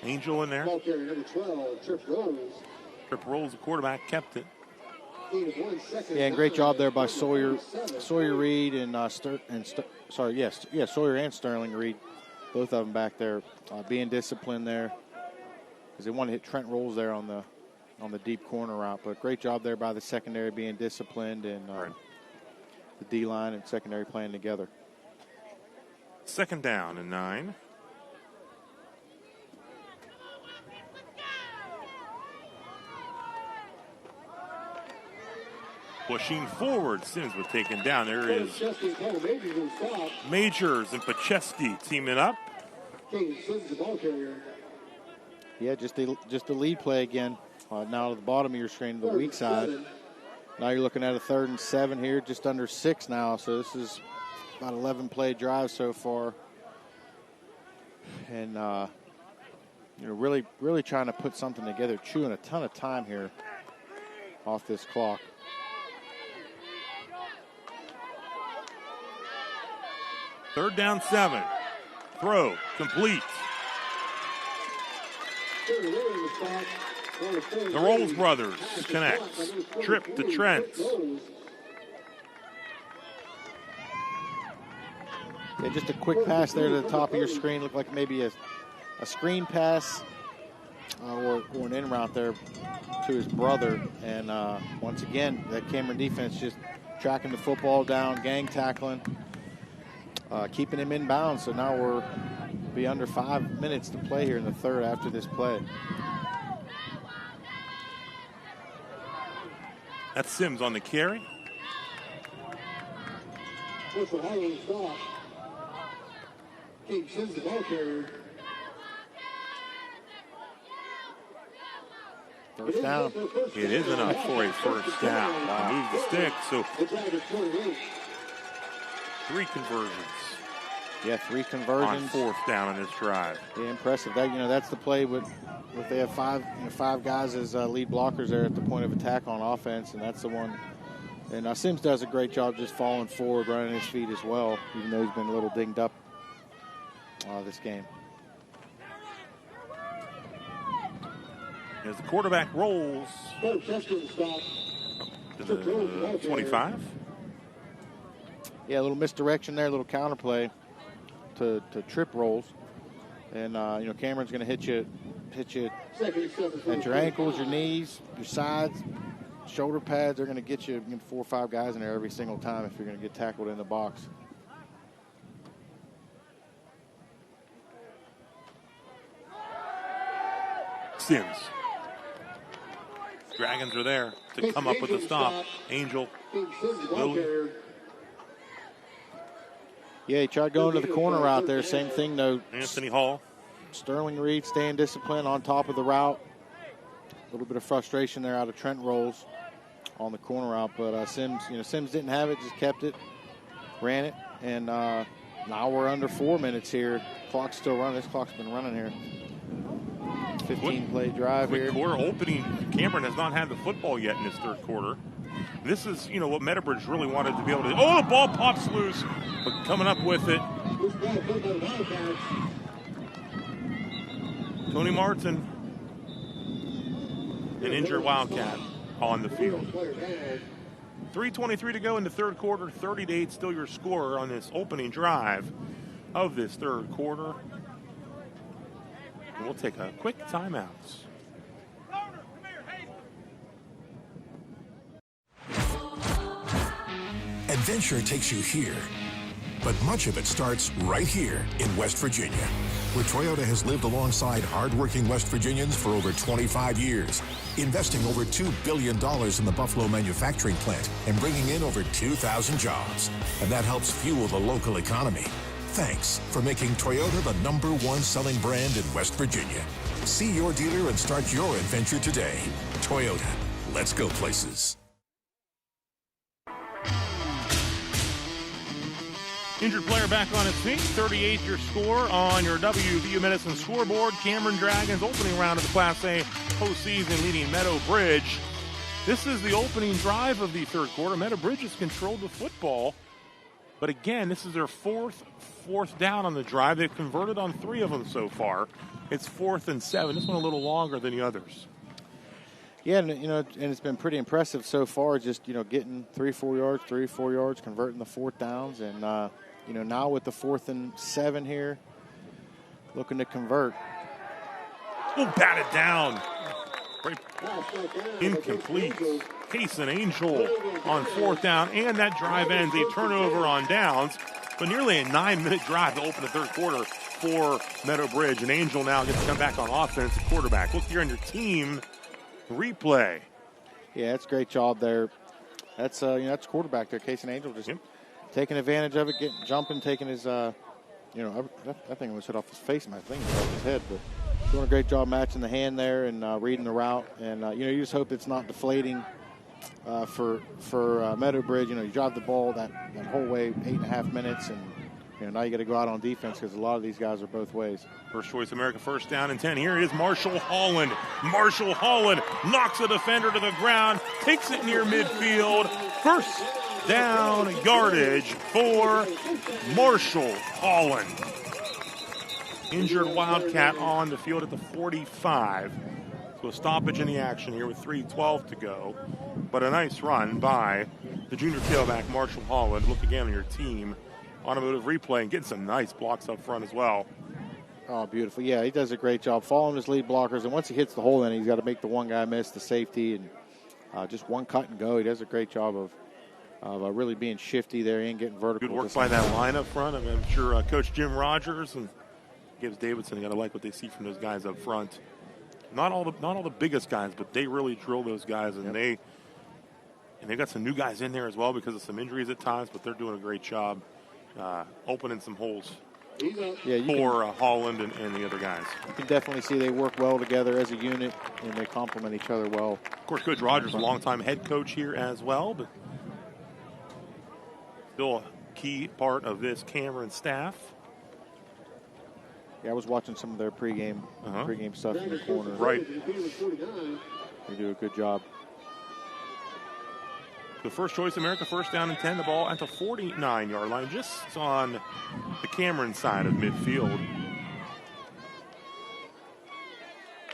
Angel in there. Trip Rolls, the quarterback, kept it. Yeah, and great job there by Sawyer Reed and Sawyer and Sterling Reed, both of them back there, being disciplined there because they want to hit Trent Rolls there on the deep corner route. But great job there by the secondary being disciplined and the D-line and secondary playing together. 2nd down and 9. Pushing forward, Sims was taken down. There is Majors and Pacheski teaming up. Yeah, just the lead play again. Now to the bottom of your screen, the weak side. Now you're looking at a 3rd and 7 here, just under 6 now. So this is about 11 play drive so far. And, really trying to put something together, chewing a ton of time here off this clock. Third down 7. Throw complete. The Rolls brothers connects. Trip to Trent. Yeah, just a quick pass there to the top of your screen. Looked like maybe a screen pass or an in route there to his brother. And once again, that Cameron defense just tracking the football down, gang tackling, keeping him in bounds. So now we're be under 5 minutes to play here in the third after this play. That's Sims on the carry. Keep Sims the ball carrier. First down. It is enough for a first down. Wow. Move the stick. So 3 conversions. Yeah, 3 conversions on 4th down on this drive. Yeah, impressive. That that's the play with they have 5 guys as lead blockers there at the point of attack on offense, and that's the one. And Sims does a great job just falling forward, running his feet as well, even though he's been a little dinged up this game. As the quarterback rolls to the 25. Yeah, a little misdirection there, a little counterplay to trip rolls. And, Cameron's going to hit you at your ankles, your knees, your sides, shoulder pads. They're going to get you 4 or 5 guys in there every single time if you're going to get tackled in the box. Sims. Dragons are there to come up with a stop. Angel. Lily. Yeah, he tried going to the corner route there. Same thing, though. Anthony Hall. Sterling Reed staying disciplined on top of the route. A little bit of frustration there out of Trent Rolls on the corner route, but Sims didn't have it, just kept it, ran it, and now we're under 4 minutes here. Clock's still running. This clock's been running here. 15-play drive here. Quarter opening. Cameron has not had the football yet in this third quarter. This is, what Meadowbridge really wanted to be able to. Oh, the ball pops loose, but coming up with it. Tony Martin, an injured Wildcat on the field. 3:23 to go in the third quarter. 30-8 still your score on this opening drive of this third quarter. And we'll take a quick timeout. Adventure takes you here, but much of it starts right here in West Virginia, where Toyota has lived alongside hardworking West Virginians for over 25 years, investing over $2 billion in the Buffalo manufacturing plant and bringing in over 2,000 jobs. And that helps fuel the local economy. Thanks for making Toyota the #1 selling brand in West Virginia. See your dealer and start your adventure today. Toyota, let's go places. Injured player back on his feet. 38 your score on your WVU Medicine scoreboard. Cameron Dragons opening round of the Class A postseason leading Meadow Bridge. This is the opening drive of the third quarter. Meadow Bridge has controlled the football. But again, this is their fourth down on the drive. They've converted on 3 of them so far. It's 4th and 7. This one a little longer than the others. Yeah, and it's been pretty impressive so far. Just getting 3-4 yards, converting the 4th downs, and now with the 4th and 7 here, looking to convert. Oh, batted down. Great. Incomplete. Case and Angel on 4th down, and that drive ends a turnover on downs. but nearly a 9-minute drive to open the third quarter for Meadow Bridge. And Angel now gets to come back on offense at quarterback. Look here on your team replay. Yeah, that's a great job there. That's that's quarterback there, Casey Angel, just taking advantage of it, jumping, taking his, that thing was hit off his face, and I think it was off his head, but doing a great job matching the hand there and reading the route. And, you just hope it's not deflating for Meadow Bridge. You drive the ball that whole way, 8.5 minutes, and now you got to go out on defense because a lot of these guys are both ways. First Choice America, first down and 10. Here is Marshall Holland. Marshall Holland knocks a defender to the ground, takes it near midfield. First down yardage for Marshall Holland. Injured Wildcat on the field at the 45. So a stoppage in the action here with 3:12 to go. But a nice run by the junior tailback, Marshall Holland. Look again on your team automotive replay and getting some nice blocks up front as well. Oh, beautiful. Yeah, he does a great job following his lead blockers. And once he hits the hole in, he's got to make the one guy miss, the safety, and just one cut and go. He does a great job of really being shifty there and getting vertical. Good work by that line up front. I'm sure Coach Jim Rogers and Gibbs Davidson got to like what they see from those guys up front. Not all the biggest guys, but they really drill those guys, and they got some new guys in there as well because of some injuries at times, but they're doing a great job opening some holes for Holland and the other guys. You can definitely see they work well together as a unit, and they complement each other well. Of course, Coach Rogers, a longtime head coach here as well, but still a key part of this Cameron staff. Yeah, I was watching some of their pregame stuff in the corner. Right. They do a good job. The First Choice America, first down and 10. The ball at the 49-yard line, just on the Cameron side of midfield.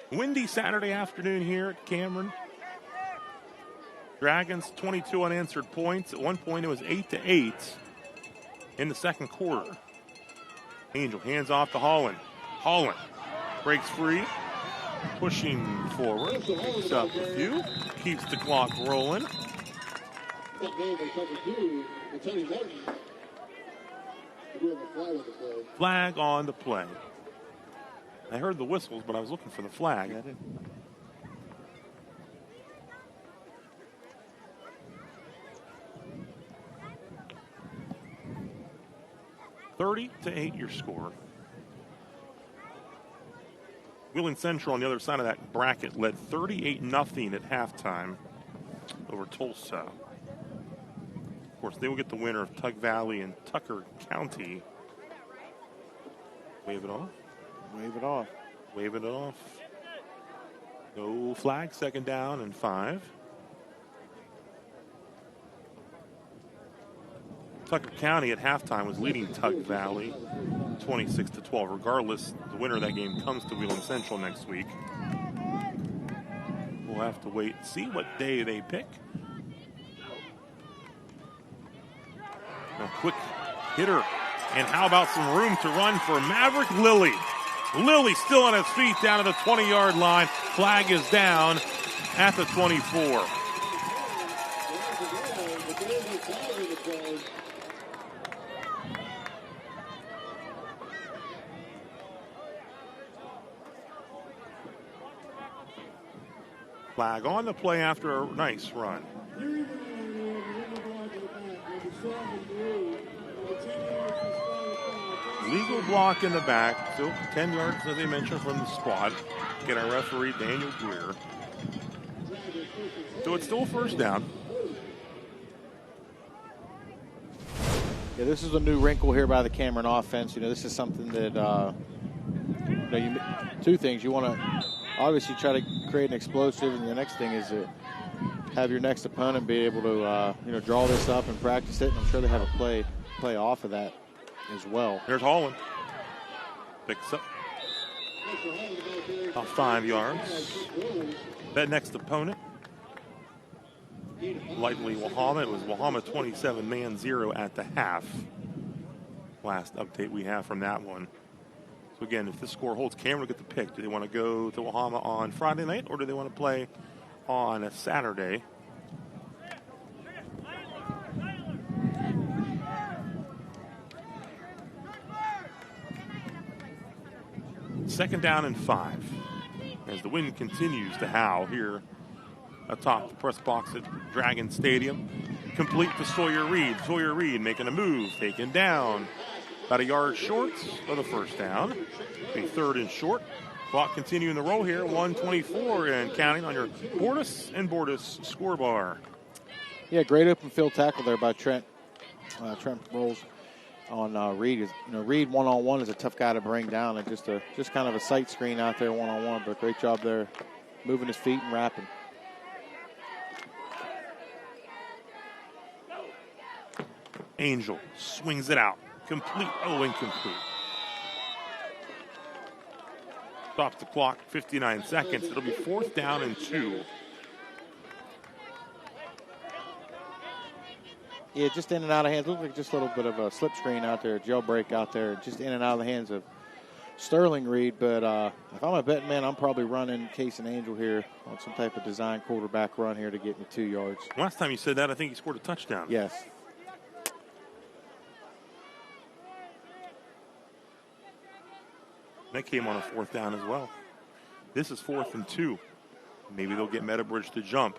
Windy Saturday afternoon here at Cameron. Dragons 22 unanswered points. At one point it was 8-8 in the second quarter. Angel hands off to Holland. Holland breaks free, pushing forward, picks up a few, keeps the clock rolling. Flag on the play. I heard the whistles, but I was looking for the flag. 30-8 your score. Wheeling Central on the other side of that bracket led 38-0 at halftime over Tulsa. Of course, they will get the winner of Tug Valley and Tucker County. Wave it off. Wave it off. Wave it off. No flag, second down and 5. Tucker County at halftime was leading Tug Valley 26-12. Regardless, the winner of that game comes to Wheeling Central next week. We'll have to wait and see what day they pick. A quick hitter. And how about some room to run for Maverick Lilly? Lilly still on his feet down to the 20-yard line. Flag is down at the 24. Flag on the play after a nice run. Legal block in the back, still 10 yards, as they mentioned, from the spot. Get our referee, Daniel Greer. So it's still first down. Yeah, this is a new wrinkle here by the Cameron offense. This is something that, two things. You want to obviously try to create an explosive, and the next thing is to have your next opponent be able to, draw this up and practice it. And I'm sure they have a play off of that as well. There's Holland. Picks up about 5 yards. That next opponent, likely Wahama. It was Wahama 27, man 0 at the half. Last update we have from that one. So again, if this score holds, Cameron will get the pick. Do they want to go to Wahama on Friday night, or do they want to play on a Saturday? 2nd down and 5. As the wind continues to howl here atop the press box at Dragon Stadium. Complete to Sawyer Reed. Sawyer Reed making a move, taken down. About a yard short of the first down. A 3rd and short. Clock continuing the roll here. 1:24 and counting on your Bordas and Bordas score bar. Yeah, great open field tackle there by Trent. Trent rolls on Reed. Reed one-on-one is a tough guy to bring down, and just kind of a sight screen out there one-on-one, but great job there moving his feet and wrapping. Angel swings it out. Complete. Oh, incomplete. Stops the clock, 59 seconds. It'll be 4th down and 2. Yeah, just in and out of hands. Looks like just a little bit of a slip screen out there, jailbreak out there, just in and out of the hands of Sterling Reed. But if I'm a betting man, I'm probably running Case and Angel here on some type of design quarterback run here to get me 2 yards. Last time you said that, I think he scored a touchdown. Yes. That came on a 4th down as well. This is 4th and 2. Maybe they'll get Meadowbridge to jump.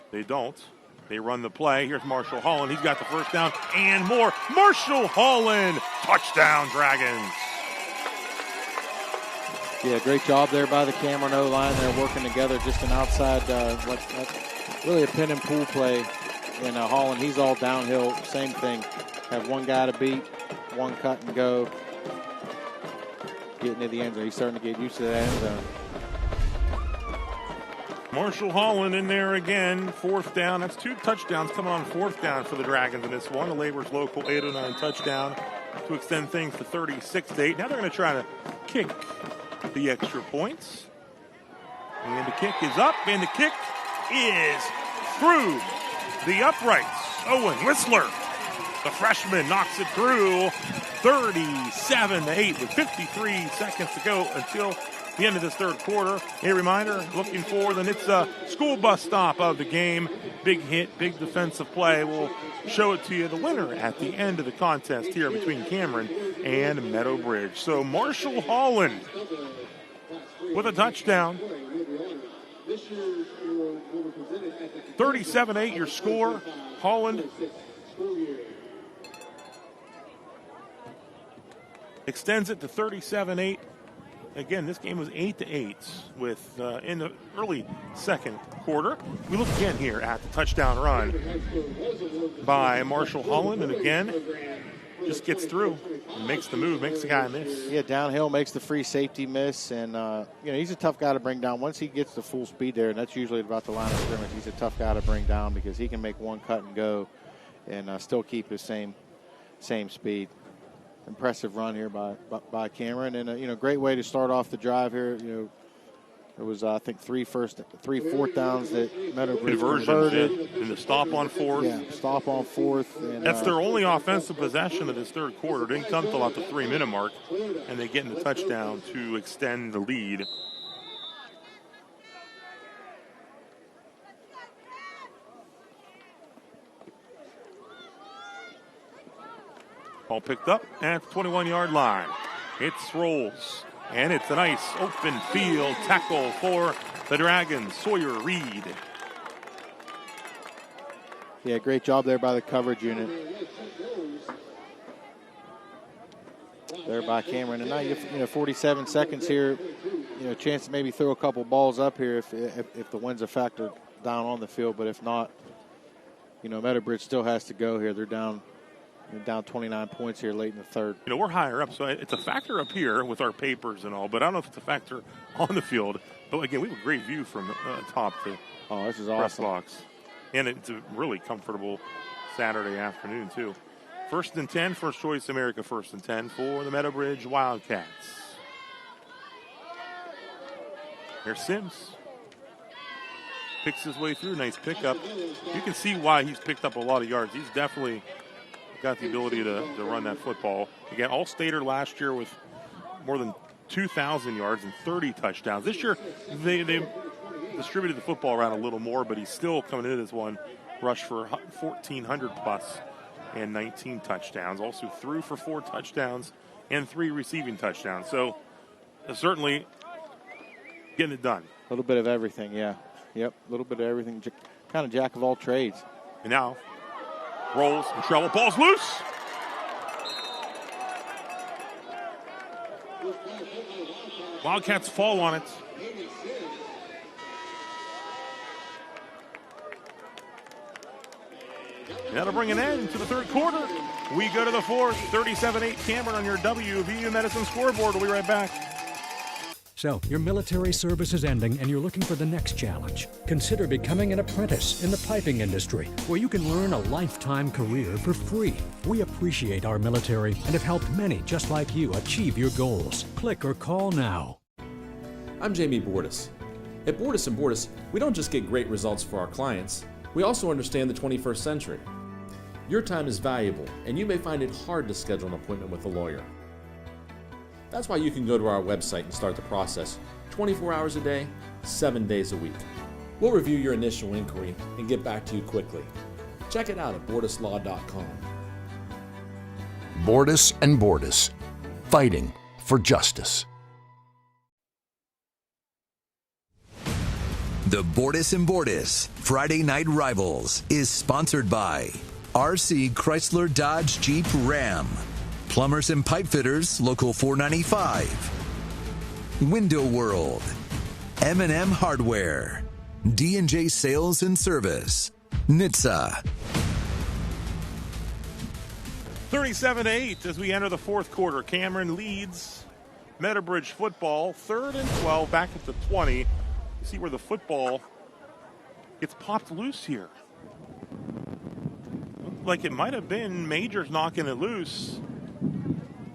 They don't. They run the play. Here's Marshall Holland. He's got the first down and more. Marshall Holland. Touchdown, Dragons. Yeah, great job there by the Cameron O-line. They're working together, just an outside, really a pin and pull play. And Holland, he's all downhill. Same thing. Have one guy to beat, one cut and go. Getting to the end zone. He's starting to get used to that end zone. Marshall Holland in there again. 4th down. That's 2 touchdowns coming on 4th down for the Dragons in this one. The Labor's local 809 touchdown to extend things to 36-8. Now they're going to try to kick the extra points. And the kick is up, and the kick is through the uprights. Owen Whistler, the freshman, knocks it through. 37-8 with 53 seconds to go until the end of this 3rd quarter. A reminder, looking for the NHTSA school bus stop of the game. Big hit, big defensive play. We'll show it to you, the winner at the end of the contest here between Cameron and Meadowbridge. So Marshall Holland with a touchdown. 37-8 your score. Holland extends it to 37-8. Again, this game was 8-8 with in the early 2nd quarter. We look again here at the touchdown run by Marshall Holland, and again, just gets through and makes the move, makes the guy miss. Yeah, downhill makes the free safety miss, and he's a tough guy to bring down. Once he gets the full speed there, and that's usually about the line of scrimmage, he's a tough guy to bring down because he can make one cut and go, and still keep his same speed. Impressive run here by Cameron, and great way to start off the drive here. There was I think 3 4th downs that Meadowbridge converted, and the stop on 4th. Yeah, stop on 4th. And, that's their only offensive possession of this 3rd quarter. Didn't come till about the 3-minute mark, and they get in the touchdown to extend the lead. Ball picked up at the 21-yard line. It rolls, and it's a nice open field tackle for the Dragons. Sawyer Reed. Yeah, great job there by the coverage unit. There by Cameron. And now you have 47 seconds here. Chance to maybe throw a couple balls up here if the wind's a factor down on the field. But if not, Meadowbridge still has to go here. They're down 29 points here late in the 3rd. We're higher up, so it's a factor up here with our papers and all, but I don't know if it's a factor on the field. But again, we have a great view from top to this is press awesome. box. And it's a really comfortable Saturday afternoon, too. 1st and 10, First Choice America 1st and 10 for the Meadowbridge Wildcats. Here's Sims. Picks his way through, nice pickup. You can see why he's picked up a lot of yards. He's definitely got the ability to run that football. Again, All-Stater last year with more than 2,000 yards and 30 touchdowns. This year, they distributed the football around a little more, but he's still coming into this one, rushed for 1,400 plus and 19 touchdowns. Also threw for 4 touchdowns and 3 receiving touchdowns. So certainly getting it done. A little bit of everything, yeah. Yep, a little bit of everything. Kind of jack of all trades. And now rolls and travel. Ball's loose. Wildcats fall on it. That'll bring an end to the third quarter. We go to the fourth. 37-8 Cameron on your WVU Medicine scoreboard. We'll be right back. So, your military service is ending and you're looking for the next challenge. Consider becoming an apprentice in the piping industry, where you can learn a lifetime career for free. We appreciate our military and have helped many just like you achieve your goals. Click or call now. I'm Jamie Bordas. At Bordas & Bordas, we don't just get great results for our clients, we also understand the 21st century. Your time is valuable, and you may find it hard to schedule an appointment with a lawyer. That's why you can go to our website and start the process 24 hours a day, 7 days a week. We'll review your initial inquiry and get back to you quickly. Check it out at bordaslaw.com. Bordas and Bordas, fighting for justice. The Bordas & Bordas Friday Night Rivals is sponsored by RC Chrysler Dodge Jeep Ram, Plumbers and Pipe Fitters Local 495, Window World, M&M Hardware, D&J Sales and Service, NHTSA. 37-8 as we enter the fourth quarter. Cameron leads Meadowbridge football. 3rd and 12, back at the 20. See where the football gets popped loose here. Looked like it might have been Majors knocking it loose.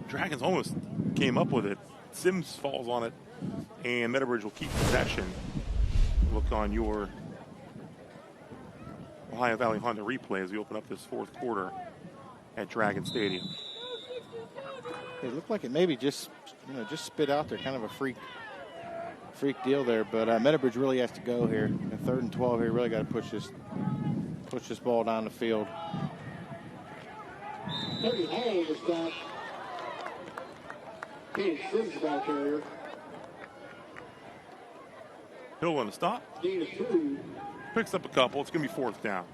Dragons almost came up with it. Sims falls on it, and Meadowbridge will keep possession. Look on your Ohio Valley Honda replay as we open up this fourth quarter at Dragon Stadium. It looked like it maybe just spit out there, kind of a freak deal there, but Meadowbridge really has to go here. At 3rd and 12 here, really got to push this ball down the field. 30 Hall was that. Pete Sims ball carrier. He'll want to stop. Picks up a couple. It's going to be 4th down.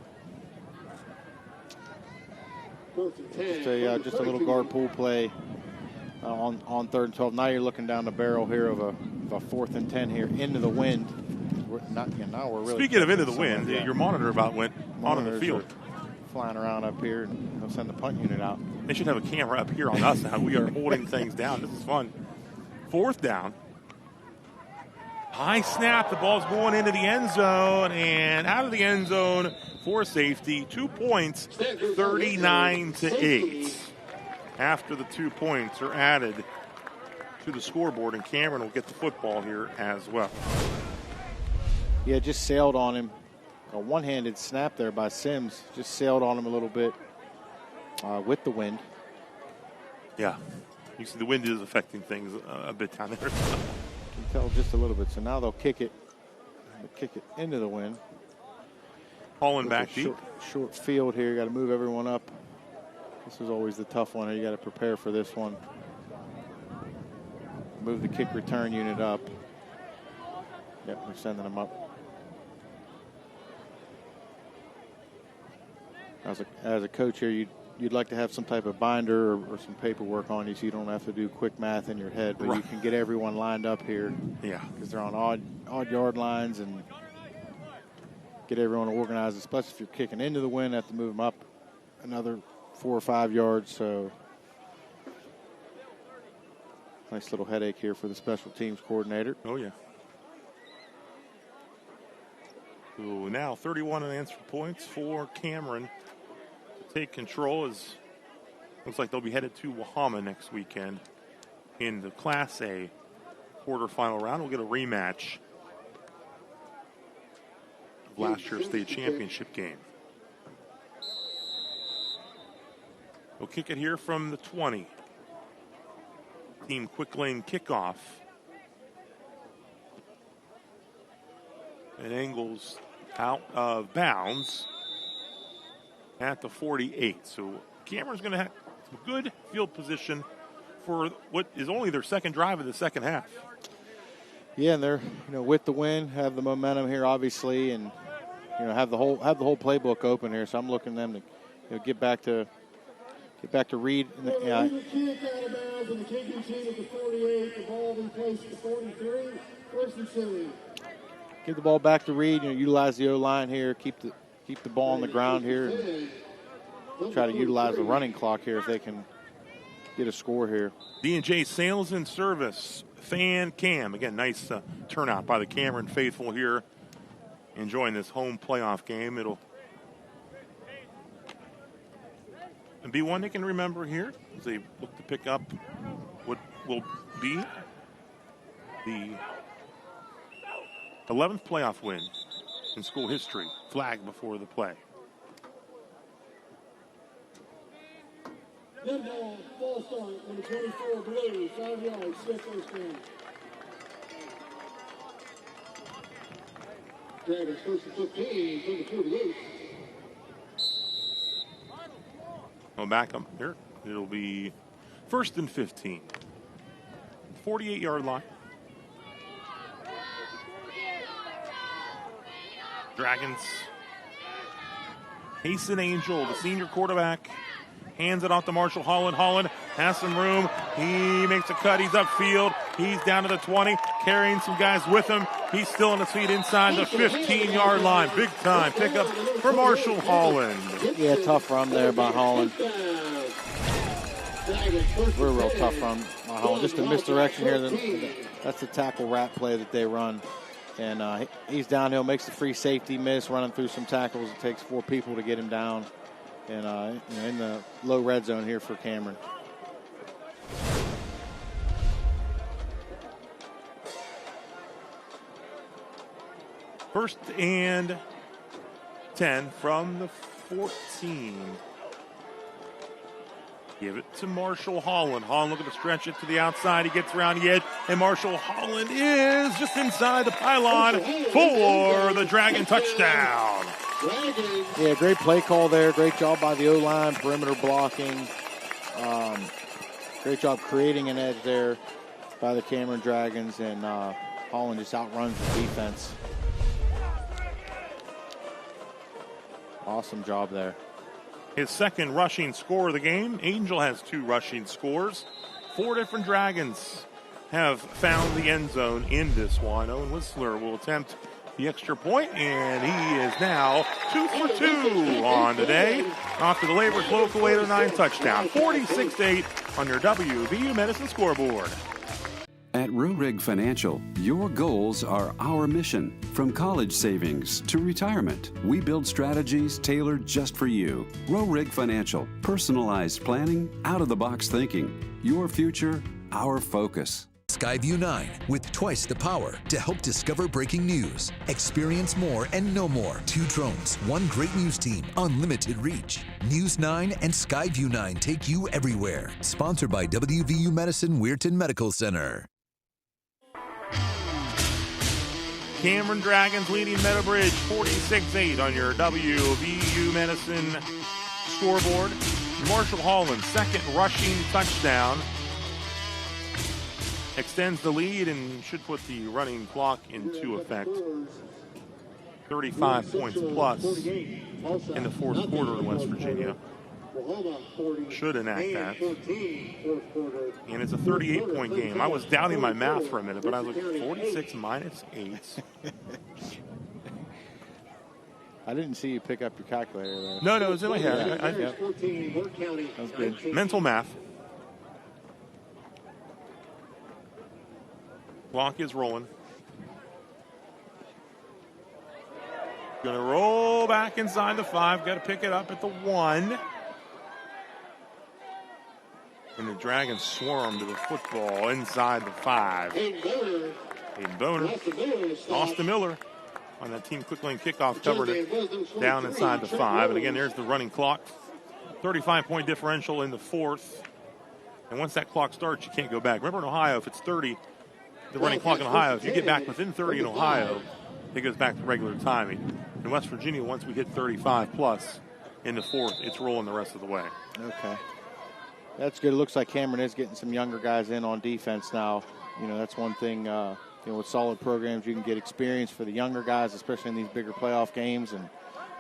Just a little guard pull play on 3rd and 12. Now you're looking down the barrel here of a 4th and 10 here into the wind. Now we're really speaking of into the wind, your monitor about went on the field. Flying around up here, and they'll send the punt unit out. They should have a camera up here on us now. We are holding things down. This is fun. 4th down. High snap. The ball's going into the end zone and out of the end zone for safety. 2 points, 39-8. After the 2 points are added to the scoreboard, and Cameron will get the football here as well. Yeah, just sailed on him. A one-handed snap there by Sims. Just sailed on him a little bit with the wind. Yeah, you see the wind is affecting things a bit down there. You can tell just a little bit. So now they'll kick it. Into the wind. Hauling back deep. Short field here. You got to move everyone up. This is always the tough one. You got to prepare for this one. Move the kick return unit up. Yep, we're sending them up. As a coach here, you'd like to have some type of binder or some paperwork on you so you don't have to do quick math in your head, but you can get everyone lined up here. Yeah. Because they're on odd yard lines, and get everyone organized, especially if you're kicking into the wind, have to move them up another 4 or 5 yards. So nice little headache here for the special teams coordinator. Oh, yeah. So now 31 unanswered points for Cameron to take control. As looks like they'll be headed to Wahama next weekend in the Class A quarterfinal round. We'll get a rematch of last year's state championship game. We'll kick it here from the 20. Team quick lane kickoff. It angles out of bounds at the 48. So Cameron's going to have some good field position for what is only their second drive of the second half. Yeah, and they're with the win, have the momentum here, obviously, and have the whole playbook open here. So I'm looking at them to get back to Reed. Yeah. Give the ball back to Reed. Utilize the O-line here. Keep the ball on the ground here, and try to utilize the running clock here if they can get a score here. D&J Sales and Service Fan Cam. Again, nice turnout by the Cameron faithful here, enjoying this home playoff game. It'll be one they can remember here as they look to pick up what will be the 11th playoff win in school history. Flag before the play. Good ball, full start, number 24, blue, 5 yards, set first down. Dragons first and 15, from the 48. Well, back up here. It'll be first and 15. 48-yard line. Dragons. Hasten Angel, the senior quarterback, hands it off to Marshall Holland. Holland has some room. He makes a cut. He's upfield. He's down to the 20, carrying some guys with him. He's still on his feet inside the 15-yard line. Big time pickup for Marshall Holland. Yeah, tough run there by Holland. We're a real tough run by Holland. Just a misdirection here. That's the tackle rat play that they run. And he's downhill, makes the free safety miss, running through some tackles. It takes 4 people to get him down. And in the low red zone here for Cameron. First and 10 from the 14. Give it to Marshall Holland. Holland looking to stretch it to the outside. He gets around the edge, and Marshall Holland is just inside the pylon for the Dragon touchdown. Yeah, great play call there. Great job by the O-line, perimeter blocking. Great job creating an edge there by the Cameron Dragons, and Holland just outruns the defense. Awesome job there. His second rushing score of the game. Angel has 2 rushing scores. 4 different Dragons have found the end zone in this one. Owen Whistler will attempt the extra point, and he is now 2 for 2 on today. Off to the Labor's local 809 touchdown. 46-8 on your WVU Medicine scoreboard. At Rorig Financial, your goals are our mission. From college savings to retirement, we build strategies tailored just for you. Rorig Financial, personalized planning, out-of-the-box thinking. Your future, our focus. Skyview 9 with twice the power to help discover breaking news. Experience more and know more. 2 drones, 1 great news team, unlimited reach. News 9 and Skyview 9 take you everywhere. Sponsored by WVU Medicine Weirton Medical Center. Cameron Dragons leading Meadowbridge 46-8 on your WVU Medicine scoreboard. Marshall Holland, second rushing touchdown. Extends the lead and should put the running clock into effect. 35 points plus in the fourth quarter in West Virginia. Should enact that. And it's a 38-point game. I was doubting my math for a minute, but I was like, 46 minus 8. I didn't see you pick up your calculator there. No, it was in my head. That was good. Mental math. Clock is rolling. Going to roll back inside the 5. Got to pick it up at the 1. And the Dragons swarm to the football inside the 5. Hayden Boner. Austin Miller on that team quick lane kickoff covered it down inside the 5. And again, there's the running clock. 35-point differential in the 4th. And once that clock starts, you can't go back. Remember in Ohio, if it's 30, the running clock in Ohio, if you get back within 30 in Ohio, it goes back to regular timing. In West Virginia, once we hit 35 plus in the 4th, it's rolling the rest of the way. Okay. That's good. It looks like Cameron is getting some younger guys in on defense now. That's one thing, with solid programs, you can get experience for the younger guys, especially in these bigger playoff games. And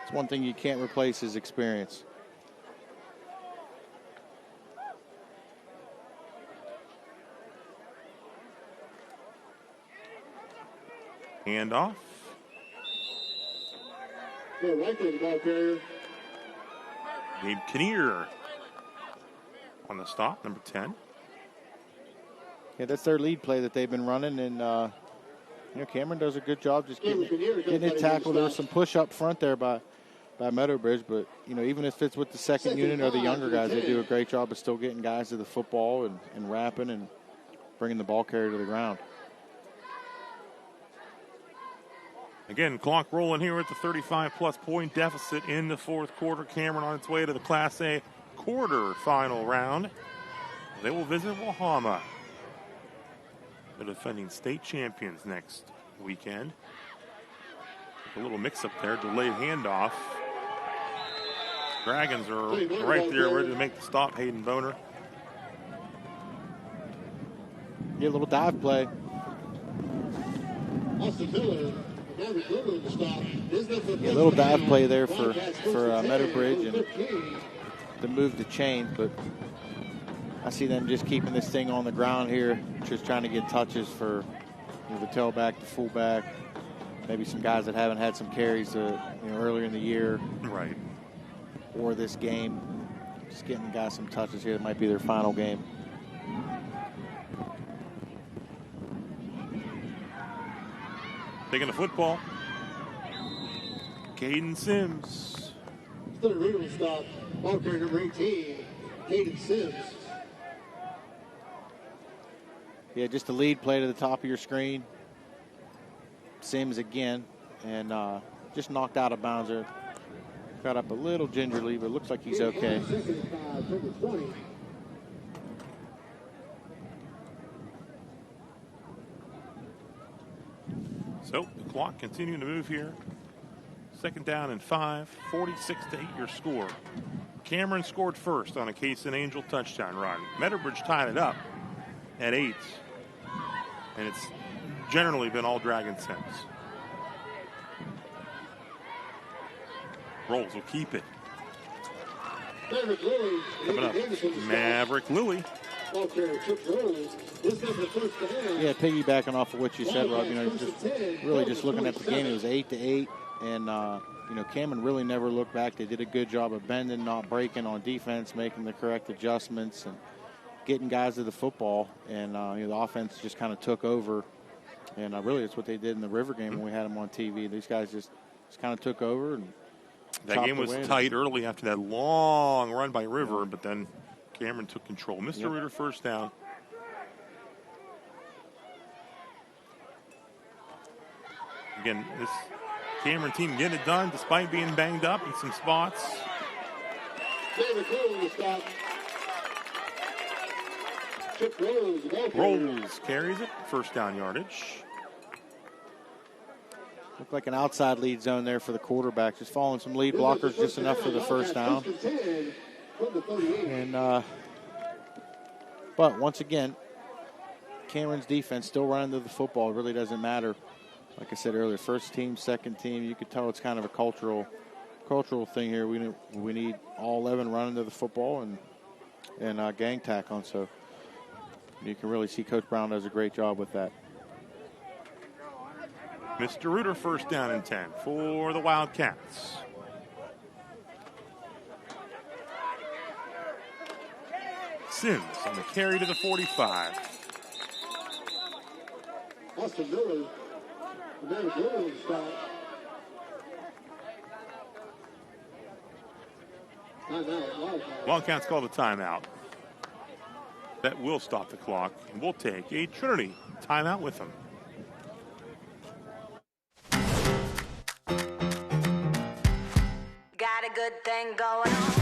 it's one thing you can't replace is experience. Handoff. Right there, the ball carrier. Gabe Kinnear on the stop, number 10. Yeah, that's their lead play that they've been running, and Cameron does a good job just getting it tackled. There was some push up front there by Meadowbridge, but even if it's with the second unit or the younger guys, they do a great job of still getting guys to the football and wrapping and bringing the ball carrier to the ground. Again, clock rolling here at the 35-plus point deficit in the fourth quarter. Cameron on its way to the Class A quarterfinal round. They will visit Wahama, the defending state champions, next weekend. A little mix-up there, delayed handoff. Dragons are right there ready to make the stop, Hayden Boner. Yeah, a little dive play. Austin Miller. Yeah, a little dive play there for Meadowbridge and the move to change, but I see them just keeping this thing on the ground here, just trying to get touches for the tailback, the fullback, maybe some guys that haven't had some carries earlier in the year, right, or this game. Just getting guys some touches here. It might be their final game. Taking the football. Caden Sims. Third reading stop. Ball carrier number 18, Caden Sims. Yeah, just a lead play to the top of your screen. Sims again, and just knocked out of bounds there. Got up a little gingerly, but looks like he's okay. So the clock continuing to move here. Second down and 5, 46-8 your score. Cameron scored first on a Case and Angel touchdown run. Meadowbridge tied it up at 8. And it's generally been all Dragon since. Rolls will keep it. Coming up, Maverick Lilly. Yeah, piggybacking off of what you said, Rob, just looking at the game, it was 8-8, and Cameron really never looked back. They did a good job of bending, not breaking on defense, making the correct adjustments, and getting guys to the football. And the offense just kind of took over, and really it's what they did in the River game when we had them on TV. These guys just kind of took over. And that game was tight early after that long run by River, but then Cameron took control. Mr. Reuter first down. Again, this Cameron team getting it done despite being banged up in some spots. Rolls carries it. First down yardage. Looked like an outside lead zone there for the quarterback. Just following some lead blockers just enough for the first down. And but once again, Cameron's defense still running to the football. It really doesn't matter. Like I said earlier, first team, second team, you could tell it's kind of a cultural thing here. We need all 11 running to the football and gang tackling. So you can really see Coach Brown does a great job with that. Mr. Reuter first down and 10 for the Wildcats. Sims on the carry to the 45. Austin Miller. Wildcats call the timeout. That will stop the clock, and we'll take a Trinity timeout with them. Got a good thing going on.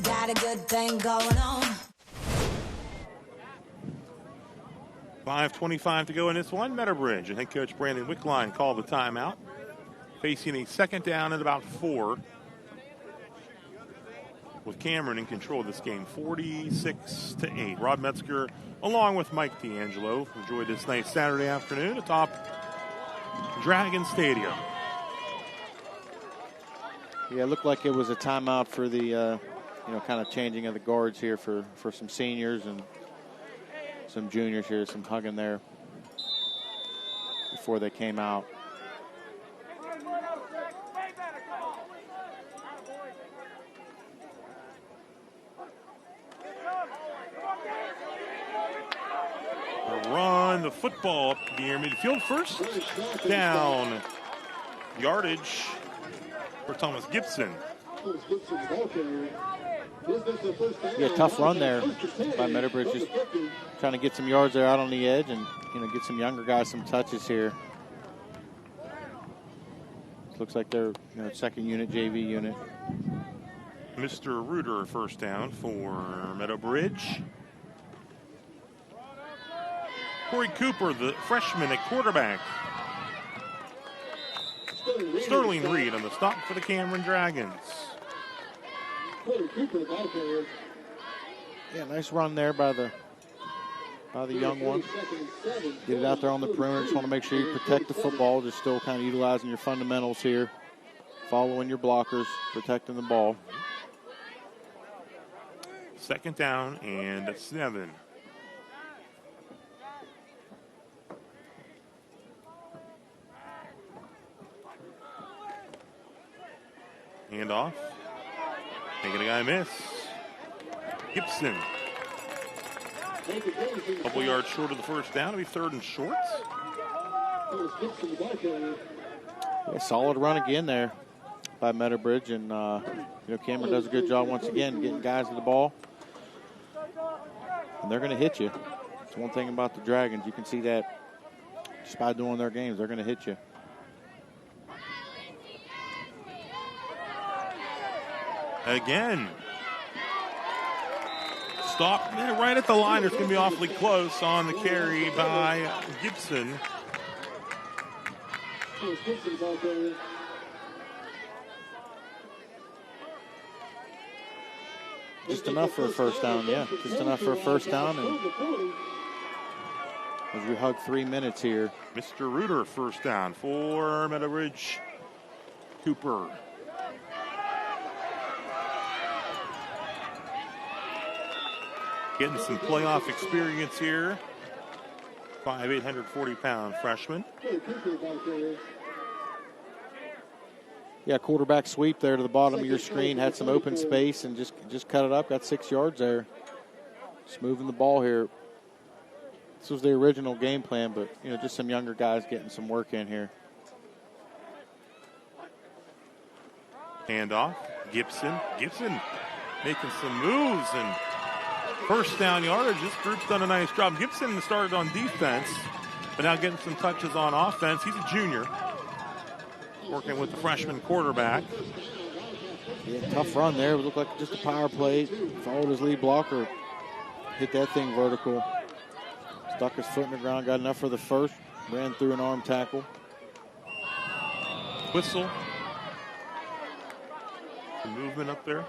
Got a good thing going on. 5:25 to go in this one. Meadowbridge and head coach Brandon Wickline called the timeout. facing a second down at about 4. With Cameron in control of this game, 46-8. Rob Metzger, along with Mike D'Angelo, enjoyed this nice Saturday afternoon atop Dragon Stadium. Yeah, it looked like it was a timeout for the, kind of changing of the guards here for some seniors and some juniors here, some hugging there before they came out. Run the football up near midfield. First down yardage for Thomas Gibson. Yeah, tough run there by Meadowbridge, just trying to get some yards there out on the edge and get some younger guys some touches here. Looks like they're second unit, JV unit. Mr. Reuter first down for Meadowbridge. Corey Cooper, the freshman at quarterback. Sterling Reed on the stop for the Cameron Dragons. Yeah, nice run there by the young one. Get it out there on the perimeter. Just want to make sure you protect the football. Just still kind of utilizing your fundamentals here. Following your blockers, protecting the ball. Second down and 7. Hand off. Making a guy miss. Gibson. A couple yards short of the first down. It'll be 3rd and short. Yeah, solid run again there by Meadowbridge. And, Cameron does a good job once again getting guys to the ball. And they're going to hit you. It's one thing about the Dragons. You can see that just by doing their games. They're going to hit you. Again. Stop right at the line. It's going to be awfully close on the carry by Gibson. Just enough for a first down, yeah. Just enough for a first down. And as we hug 3 minutes here. Mr. Reuter first down for Meadowbridge. Cooper. Getting some playoff experience here. 5'8", 140-pound freshman. Yeah, quarterback sweep there to the bottom of your screen. Had some open space and just cut it up. Got 6 yards there. Just moving the ball here. This was the original game plan, but, just some younger guys getting some work in here. Hand off. Gibson making some moves and first down yardage. This group's done a nice job. Gibson started on defense, but now getting some touches on offense. He's a junior, working with the freshman quarterback. Yeah, tough run there. It looked like just a power play. Followed his lead blocker. Hit that thing vertical. Stuck his foot in the ground. Got enough for the first. Ran through an arm tackle. Whistle. Some movement up there.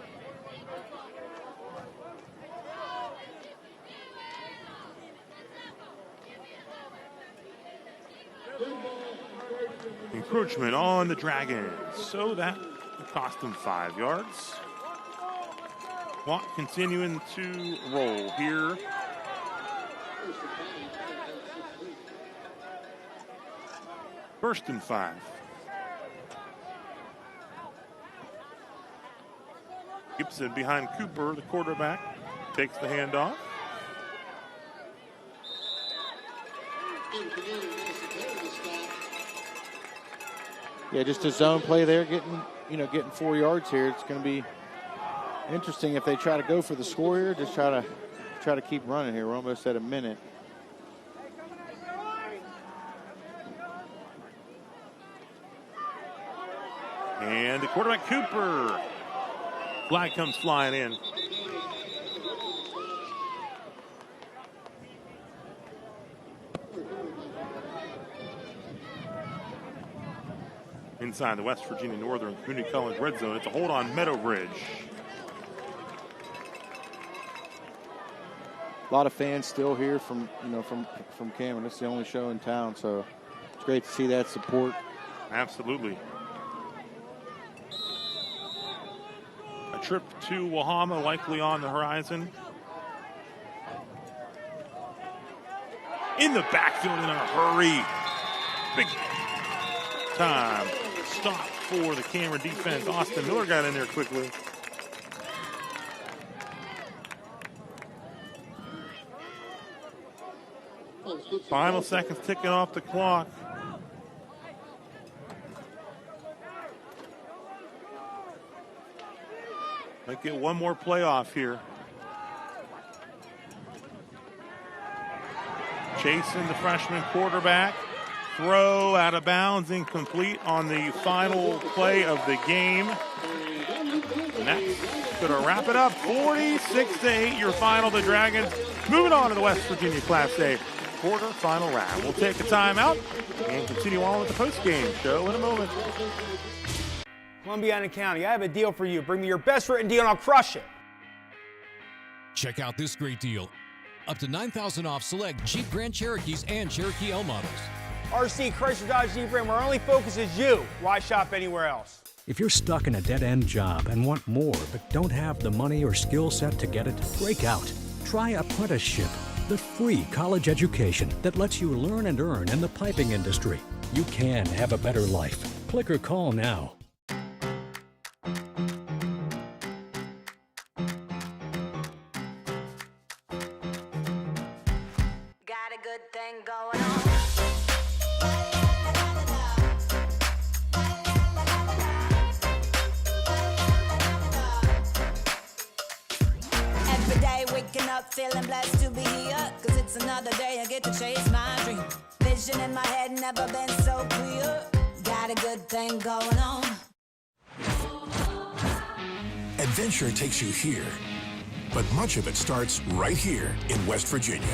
Encroachment on the Dragons. So that cost them 5 yards. Clock continuing to roll here. First and 5. Gibson behind Cooper, the quarterback, takes the handoff. Yeah, just a zone play there, getting 4 yards here. It's going to be interesting if they try to go for the score here. Just try to keep running here. We're almost at a minute. And the quarterback, Cooper. Flag comes flying in. inside the West Virginia Northern Community College red zone. It's a hold on Meadow Bridge. A lot of fans still here from Cameron. It's the only show in town, so it's great to see that support. Absolutely. A trip to Wahama likely on the horizon. In the backfield in a hurry. Big time stop for the Cameron defense. Austin Miller got in there quickly. Final seconds ticking off the clock. Might get one more playoff here. Chasing the freshman quarterback. Throw out of bounds, incomplete on the final play of the game. And that's going to wrap it up. 46-8, your final. The Dragons moving on to the West Virginia Class A quarterfinal round. We'll take a timeout and continue on with the post-game show in a moment. Columbiana County, I have a deal for you. Bring me your best written deal and I'll crush it. Check out this great deal. Up to $9,000 off select Jeep Grand Cherokees and Cherokee L models. RC Chrysler Dodge Jeep Ram, our only focus is you. Why shop anywhere else? If you're stuck in a dead-end job and want more but don't have the money or skill set to get it, break out. Try apprenticeship, the free college education that lets you learn and earn in the piping industry. You can have a better life. Click or call now. Feeling blessed to be here, cause it's another day I get to chase my dream. Vision in my head never been so clear. Got a good thing going on. Adventure takes you here, but much of it starts right here in West Virginia,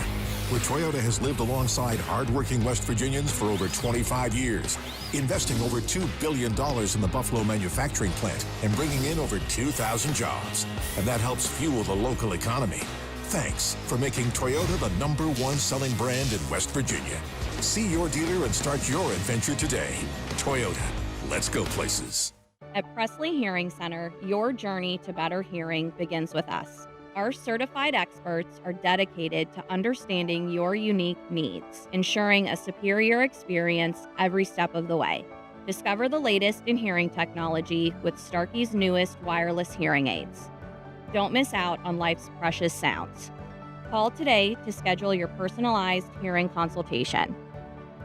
where Toyota has lived alongside hardworking West Virginians for over 25 years, investing over $2 billion in the Buffalo manufacturing plant and bringing in over 2,000 jobs. And that helps fuel the local economy. Thanks for making Toyota the #1 selling brand in West Virginia. See your dealer and start your adventure today. Toyota, let's go places. At Presley Hearing Center, your journey to better hearing begins with us. Our certified experts are dedicated to understanding your unique needs, ensuring a superior experience every step of the way. Discover the latest in hearing technology with Starkey's newest wireless hearing aids. Don't miss out on life's precious sounds. Call today to schedule your personalized hearing consultation.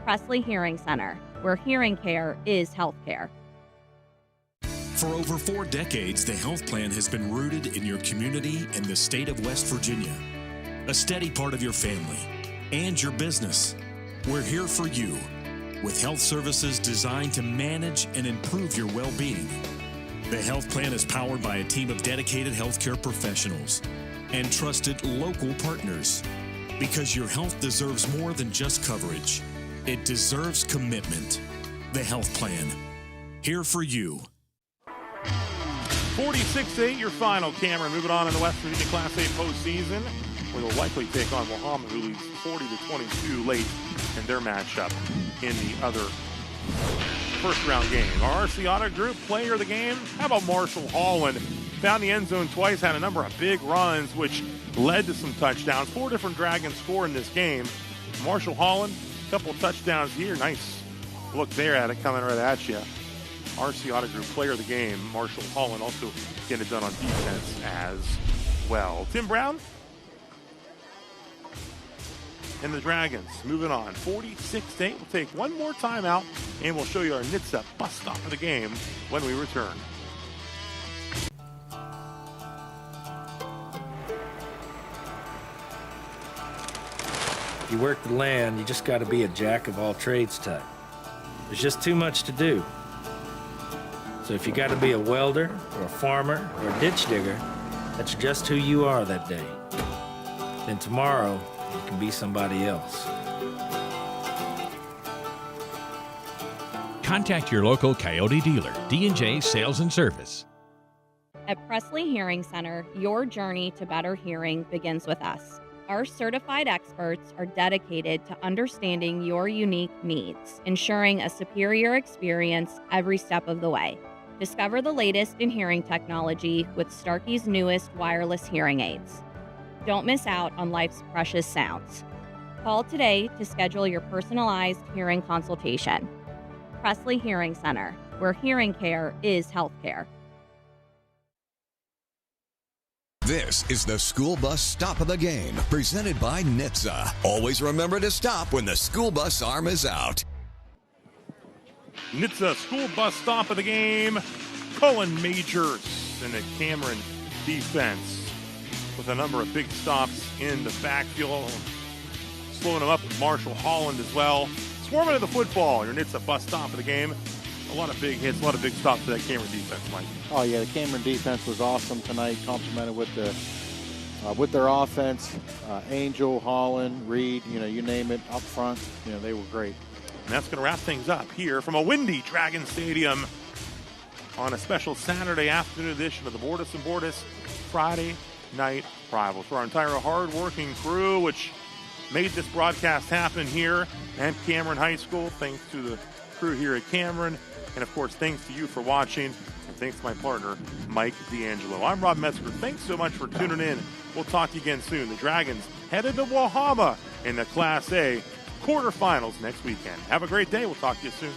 Presley Hearing Center, where hearing care is healthcare. For over 4 decades, the health plan has been rooted in your community and the state of West Virginia. A steady part of your family and your business. We're here for you with health services designed to manage and improve your well-being. The health plan is powered by a team of dedicated healthcare professionals and trusted local partners. Because your health deserves more than just coverage. It deserves commitment. The health plan. Here for you. 46-8, your final. Cameron moving on in the West Virginia Class A postseason, where they'll likely take on Wahama, who leads 40-22 late in their matchup in the other first-round game. Our RC Auto Group player of the game, how about Marshall Holland? Found the end zone twice, had a number of big runs, which led to some touchdowns. 4 different Dragons score in this game. Marshall Holland, a couple of touchdowns here. Nice look there at it, coming right at you. RC Auto Group player of the game, Marshall Holland, also getting it done on defense as well. Tim Brown and the Dragons moving on. 46-8. We'll take one more timeout, and we'll show you our NHTSA bus stop of the game when we return. If you work the land, you just got to be a jack of all trades type. There's just too much to do. So if you got to be a welder or a farmer or a ditch digger, that's just who you are that day. Then tomorrow, you can be somebody else. Contact your local Coyote dealer, D&J Sales and Service. At Presley Hearing Center, your journey to better hearing begins with us. Our certified experts are dedicated to understanding your unique needs, ensuring a superior experience every step of the way. Discover the latest in hearing technology with Starkey's newest wireless hearing aids. Don't miss out on life's precious sounds. Call today to schedule your personalized hearing consultation. Presley Hearing Center, where hearing care is healthcare. This is the school bus stop of the game, presented by NHTSA. Always remember to stop when the school bus arm is out. NHTSA school bus stop of the game. Cullen Majors and the Cameron defense with a number of big stops in the backfield. Slowing them up with Marshall Holland as well. Swarming to the football, your NHTSA bus stop of the game. A lot of big hits, a lot of big stops to that Cameron defense, Mike. Oh yeah, the Cameron defense was awesome tonight, complemented with their offense. Angel, Holland, Reed, you name it, up front, they were great. And that's going to wrap things up here from a windy Dragon Stadium on a special Saturday afternoon edition of the Bordas and Bordas Friday Night Rivals. For our entire hard-working crew, which made this broadcast happen here at Cameron High School, thanks to the crew here at Cameron. And, of course, thanks to you for watching. And thanks to my partner, Mike D'Angelo. I'm Rob Metzger. Thanks so much for tuning in. We'll talk to you again soon. The Dragons headed to Wahama in the Class A quarterfinals next weekend. Have a great day. We'll talk to you soon.